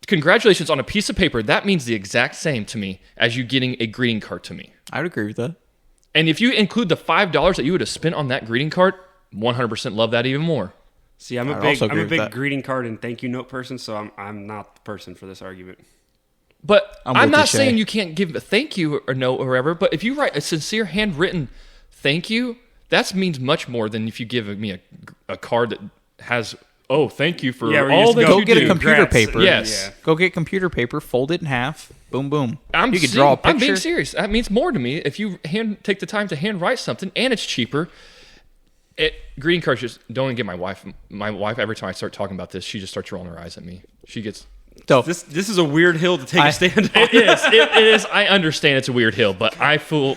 congratulations on a piece of paper, that means the exact same to me as you getting a greeting card to me. I would agree with that. And if you include the $5 that you would have spent on that greeting card, 100% love that even more. See, I'm a I'd big, also I'm agree a with big that. greeting card and thank you note person, so I'm not the person for this argument. But I'm I'm with you, not Shay. saying you can't give a thank you or note or whatever, but if you write a sincere handwritten thank you, that means much more than if you give me a card that has, oh, thank you for Yeah, where you all just that Go you get do. a computer Congrats. paper. Yes. Yeah. Go get computer paper, fold it in half, boom, boom. I'm you could draw a picture. I'm being serious. That means more to me if you take the time to hand write something, and it's cheaper. Greeting cards just don't even get my wife. My wife, every time I start talking about this, she just starts rolling her eyes at me. She gets. So This is a weird hill to take a stand on. It is. It is. I understand it's a weird hill, but I feel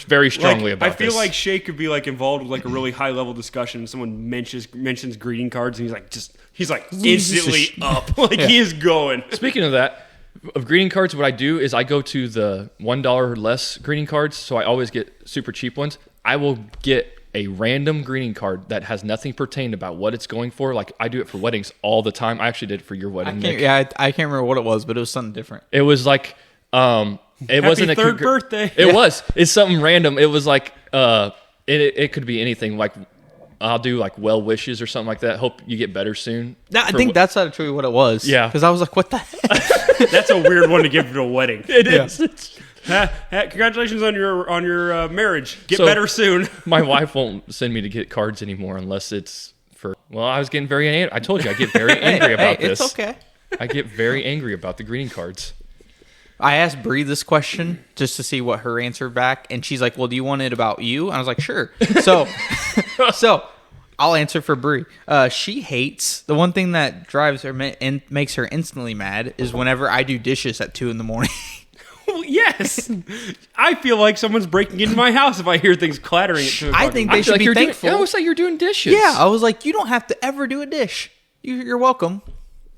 very strongly about I this. feel like Shay could be like involved with like a really high level discussion, and someone mentions greeting cards, and he's like instantly up, like he is going. Speaking of that, of greeting cards, what I do is I go to the $1 less greeting cards, so I always get super cheap ones. I will get a random greeting card that has nothing pertained about what it's going for. Like, I do it for weddings all the time. I actually did it for your wedding, Nick. I can't remember what it was, but it was something different. It was like, it wasn't a third birthday. It was. It's something random. It was like, it could be anything. Like, I'll do like well wishes or something like that. Hope you get better soon. I think that's actually what it was. Yeah. Because I was like, what the heck? That's a weird one to give to a wedding. It is. Congratulations on your marriage. Get So- better soon. My wife won't send me to get cards anymore unless it's for. Well, I was getting very. I told you I get very angry about this. It's okay. I get very angry about the greeting cards. I asked Bree this question just to see what her answer back, and she's like, "Well, do you want it about you?" And I was like, "Sure." So I'll answer for Bree. She hates the one thing that drives her and makes her instantly mad is whenever I do dishes at 2 a.m. Well, yes. I feel like someone's breaking into my house if I hear things clattering at 2 o'clock. I think in the they morning. should be you're thankful. Doing, it almost like you're doing dishes. Yeah, I was like, you don't have to ever do a dish. You're welcome.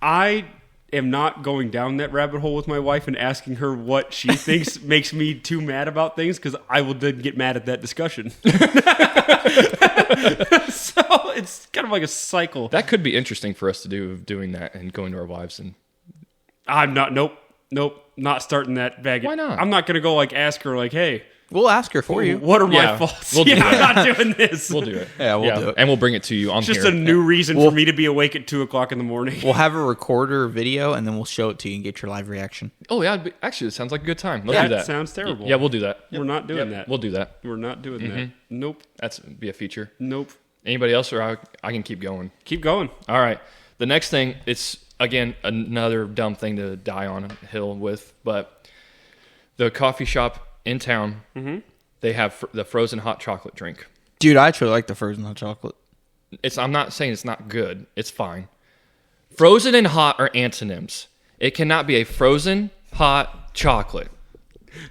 I am not going down that rabbit hole with my wife and asking her what she thinks makes me too mad about things, because I will then get mad at that discussion. So it's kind of like a cycle. That could be interesting for us to do, of doing that and going to our wives and. I'm not. Nope. Not starting that bag. Why not? I'm not going to go like ask her like, hey, We'll ask her for you. what are Yeah, my faults? we'll do I'm that. not doing this. We'll do it. Yeah, we'll do it. And we'll bring it to you on Just here. a new reason for me to be awake at 2 o'clock in the morning. We'll have a recorder video, and then we'll show it to you and get your live reaction. Oh yeah, actually, it sounds like a good time. Let's do that. Sounds terrible. Yeah, we'll do that. We're not doing that. We'll do that. We're not doing that. Nope. That's be a feature. Nope. Anybody else, or I can keep going. Keep going. All right. The next thing, it's again another dumb thing to die on a hill with, but the coffee shop in town, they have the frozen hot chocolate drink. Dude, I actually like the frozen hot chocolate. I'm not saying it's not good. It's fine. Frozen and hot are antonyms. It cannot be a frozen hot chocolate.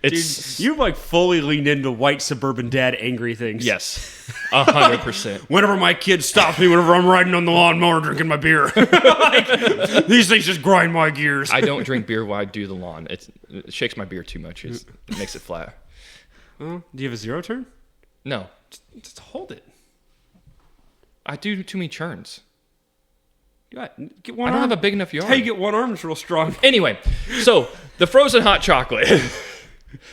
It's Dude, you've like fully leaned into white suburban dad angry things. yes, 100%. Whenever my kid stops me, whenever I'm riding on the lawnmower drinking my beer, like, these things just grind my gears. I don't drink beer while I do the lawn. It shakes my beer too much. It makes it flat. Do you have a zero turn? No, Just hold it. I do too many churns. Get one I don't arm. have a big enough yard. How you get one arm is real strong. Anyway, so the frozen hot chocolate.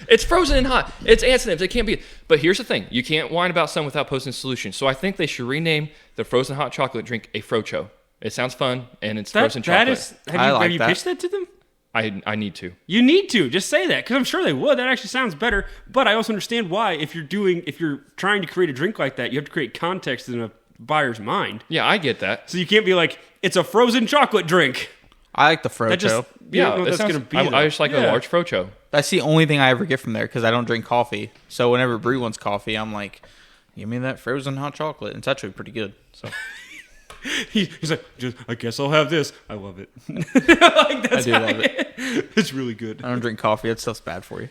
It's frozen and hot. It's antonyms. It can't be. But here's the thing. You can't whine about something without posting a solution. So I think they should rename the frozen hot chocolate drink a Frocho. It sounds fun, and it's frozen chocolate. Have you pitched that to them? I need to. You need to just say that, because I'm sure they would. That actually sounds better. But I also understand why, if you're trying to create a drink like that, you have to create context in a buyer's mind. Yeah, I get that. So you can't be like, it's a frozen chocolate drink. I like the Frocho. That just you don't know what that's going to be. I just like a large Frocho. That's the only thing I ever get from there because I don't drink coffee. So whenever Bree wants coffee, I'm like, give me that frozen hot chocolate. It's actually pretty good. So He's like, I guess I'll have this. I love it. Like, that's I do love it. It's really good. I don't drink coffee. That stuff's bad for you.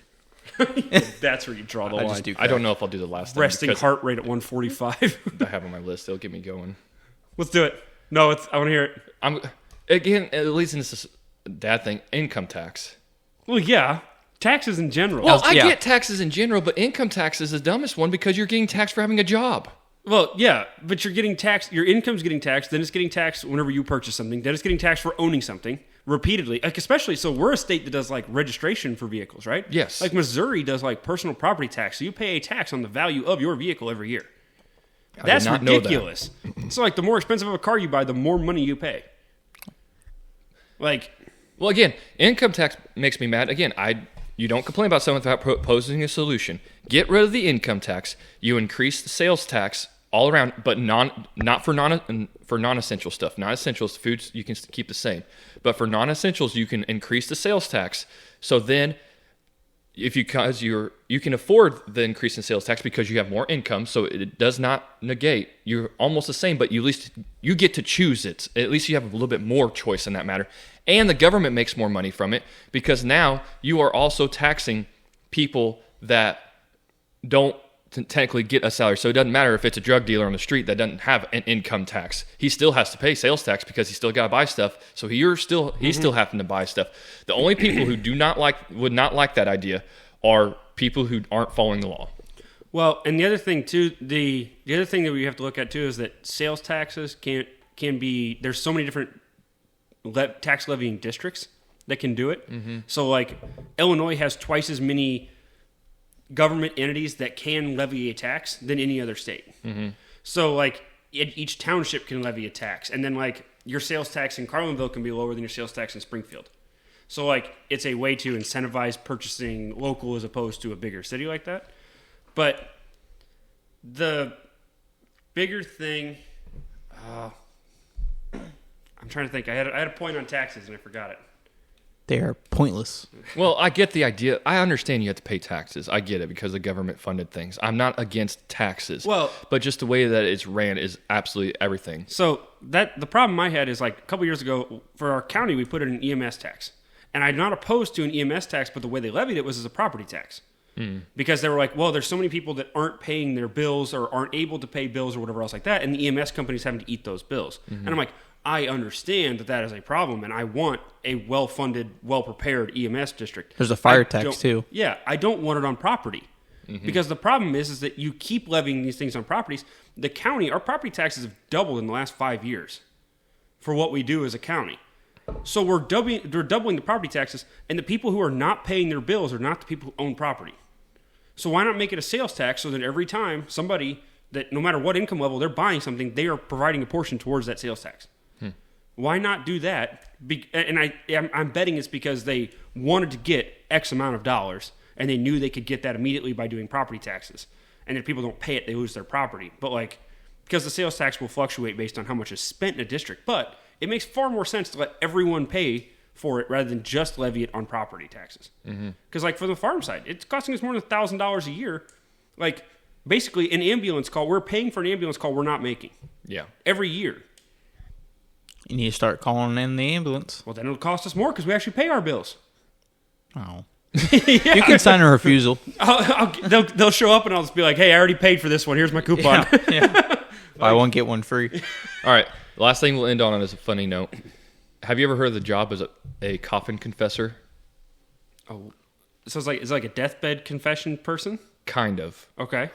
That's where you draw the I line. just do. I don't know if I'll do the last thing Resting because heart rate at 145. I have on my list. It'll get me going. Let's do it. No, I want to hear it. It leads into this dad thing. Income tax. Well, yeah. Taxes in general. Well, I yeah. get taxes in general, but income tax is the dumbest one because you're getting taxed for having a job. Well, yeah, but you're getting taxed. Your income's getting taxed. Then it's getting taxed whenever you purchase something. Then it's getting taxed for owning something repeatedly. Like, especially, so we're a state that does like registration for vehicles, right? Yes. Like Missouri does like personal property tax. So you pay a tax on the value of your vehicle every year. That's did not know that. ridiculous. So like the more expensive of a car you buy, the more money you pay. Like, Well, again, income tax makes me mad. Again, you don't complain about something without proposing a solution. Get rid of the income tax. You increase the sales tax all around, but not for non-essential stuff. Non-essentials, foods you can keep the same, but for non-essentials you can increase the sales tax. So then, if you can afford the increase in sales tax because you have more income, so it does not negate. You're almost the same, but at least you get to choose it. At least you have a little bit more choice in that matter. And the government makes more money from it because now you are also taxing people that don't technically get a salary. So it doesn't matter if it's a drug dealer on the street that doesn't have an income tax. He still has to pay sales tax because he still got to buy stuff. So he's still having to buy stuff. The only people who would not like that idea are people who aren't following the law. Well, and the other thing too, the other thing that we have to look at too is that sales taxes can be. There's so many different tax levying districts that can do it. Mm-hmm. So like Illinois has twice as many government entities that can levy a tax than any other state. Mm-hmm. So like each township can levy a tax, and then like your sales tax in Carlinville can be lower than your sales tax in Springfield. So like it's a way to incentivize purchasing local as opposed to a bigger city like that. But the bigger thing, I'm trying to think. I had a point on taxes and I forgot it. They are pointless. Well, I get the idea. I understand you have to pay taxes. I get it because of government-funded things. I'm not against taxes. Well, but just the way that it's ran is absolutely everything. So the problem I had is like a couple years ago for our county, we put in an EMS tax. And I'm not opposed to an EMS tax, but the way they levied it was as a property tax. Because they were like, well, there's so many people that aren't paying their bills or aren't able to pay bills or whatever else like that, and the EMS company's having to eat those bills. Mm-hmm. And I'm like, I understand that is a problem, and I want a well-funded, well-prepared EMS district. There's a fire tax, too. Yeah, I don't want it on property. Mm-hmm. Because the problem is that you keep levying these things on properties. The county, our property taxes have doubled in the last 5 years for what we do as a county. So we're doubling the property taxes, and the people who are not paying their bills are not the people who own property. So why not make it a sales tax so that every time somebody that no matter what income level they're buying something, they are providing a portion towards that sales tax? Why not do that? And I'm betting it's because they wanted to get X amount of dollars, and they knew they could get that immediately by doing property taxes. And if people don't pay it, they lose their property. But like, because the sales tax will fluctuate based on how much is spent in a district, but it makes far more sense to let everyone pay for it rather than just levy it on property taxes. Because like for the farm side, it's costing us more than $1,000 a year. Like basically an ambulance call, we're paying for an ambulance call we're not making. Yeah. Every year. You need to start calling in the ambulance. Well, then it'll cost us more because we actually pay our bills. Oh. Yeah. You can sign a refusal. They'll show up and I'll just be like, hey, I already paid for this one. Here's my coupon. Yeah. Buy one, get one free. All right. The last thing we'll end on is a funny note. Have you ever heard of the job as a coffin confessor? Oh, so it's like a deathbed confession person? Kind of. Okay.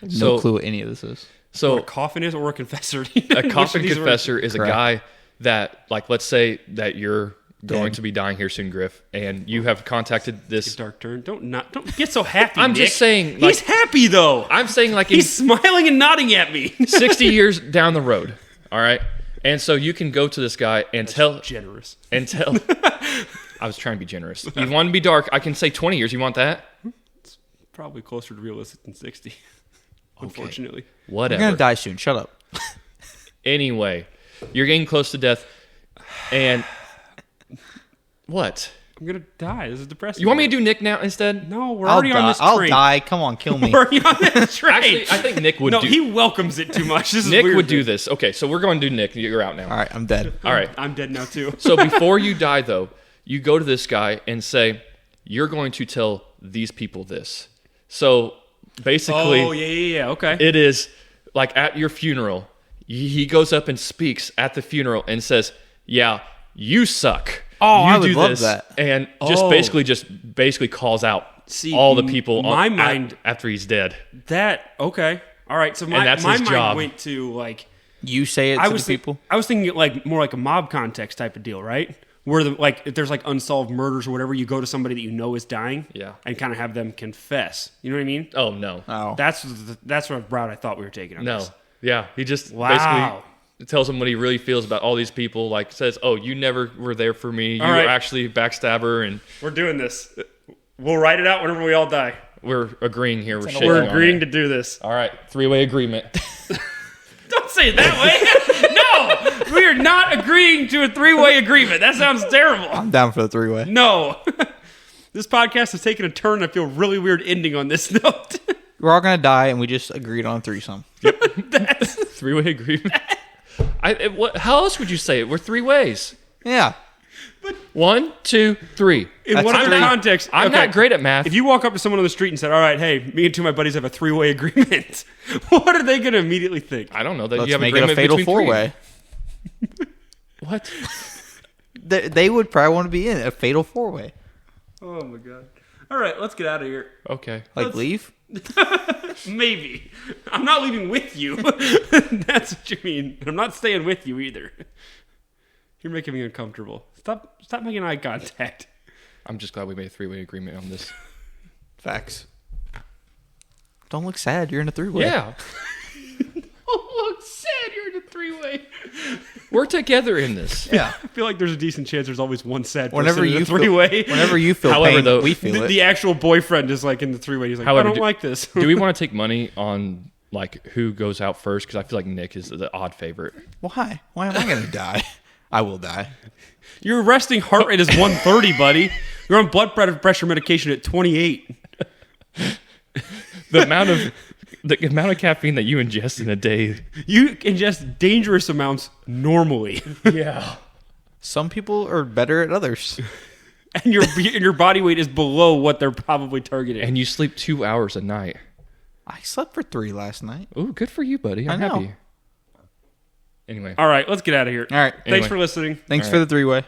No clue what any of this is. So what a coffin is or a confessor? A coffin confessor is a guy that, like, let's say that you're going to be dying here soon, Griff, and you have contacted this dark turn. Don't get so happy. I'm Nick. just saying, like, he's happy though. I'm saying like he's smiling and nodding at me. 60 years down the road. All right. And so you can go to this guy and tell. I was trying to be generous. You want to be dark? I can say 20 years. You want that? It's probably closer to realistic than 60. Unfortunately. Whatever. You're gonna die soon. Shut up. Anyway, you're getting close to death, and what? I'm gonna die. This is depressing. You want me to do Nick now instead? No, we're already on this train. I'll die. Come on, kill me. We're already on this train. Actually, I think Nick would. No, he welcomes it too much. This Nick is weird. would do this. Okay, so we're going to do Nick. You're out now. All right, I'm dead. All right, I'm dead now too. So before you die, though, you go to this guy and say, "You're going to tell these people this." So basically, oh yeah, okay. It is like at your funeral. He goes up and speaks at the funeral and says, "Yeah, you suck." Oh, you I would love that. And basically calls out all the people after he's dead. Okay. All right. So my mind went to like you say it to the people. I was thinking like more like a mob context type of deal, right? Where if there's like unsolved murders or whatever, you go to somebody that you know is dying, and kind of have them confess. You know what I mean? Oh no. Oh. That's what route I thought we were taking on this. Yeah. He just basically tells him what he really feels about all these people. Like says, "Oh, you never were there for me. You were actually a backstabber." And we're doing this. We'll write it out whenever we all die. We're agreeing here. We're agreeing to do this. All right, 3-way agreement. Don't say it that way. No, we are not agreeing to a 3-way agreement. That sounds terrible. I'm down for the 3-way. No. This podcast has taken a turn. I feel really weird ending on this note. We're all gonna die, and we just agreed on a threesome. Yep. That's 3-way agreement. How else would you say it? We're 3 ways. Yeah. 1, 2, 3. In That's whatever three. context, I'm okay, not great at math. If you walk up to someone on the street and said, "All right, hey, me and two of my buddies have a 3-way agreement," what are they going to immediately think? I don't know that Let's you have make it a agreement fatal between three. 4-way. What? They would probably want to be in a fatal 4-way. Oh my god! All right, let's get out of here. Okay. Like leave? Maybe. I'm not leaving with you. That's what you mean. I'm not staying with you either. You're making me uncomfortable. Stop making eye contact. I'm just glad we made a 3-way agreement on this. Facts. Don't look sad. You're in a 3-way. Yeah. Oh, look sad. You're in a 3-way. We're together in this. Yeah. I feel like there's a decent chance there's always one sad person Whenever in you a 3-way. Whenever you feel However, pain, though, we feel it. The actual boyfriend is like in the 3-way. He's like, However, I don't like this. Do we want to take money on like who goes out first? Because I feel like Nick is the odd favorite. Why? Why am I going to die? I will die. Your resting heart rate is 130, buddy. You're on blood pressure medication at 28. The amount of caffeine that you ingest in a day. You ingest dangerous amounts normally. Yeah. Some people are better at others. And your body weight is below what they're probably targeting. And you sleep 2 hours a night. I slept for 3 last night. Ooh, good for you, buddy. I'm I know. happy. Anyway. All right, let's get out of here. All right. Thanks Anyway. for listening. Thanks All for right. the 3-way.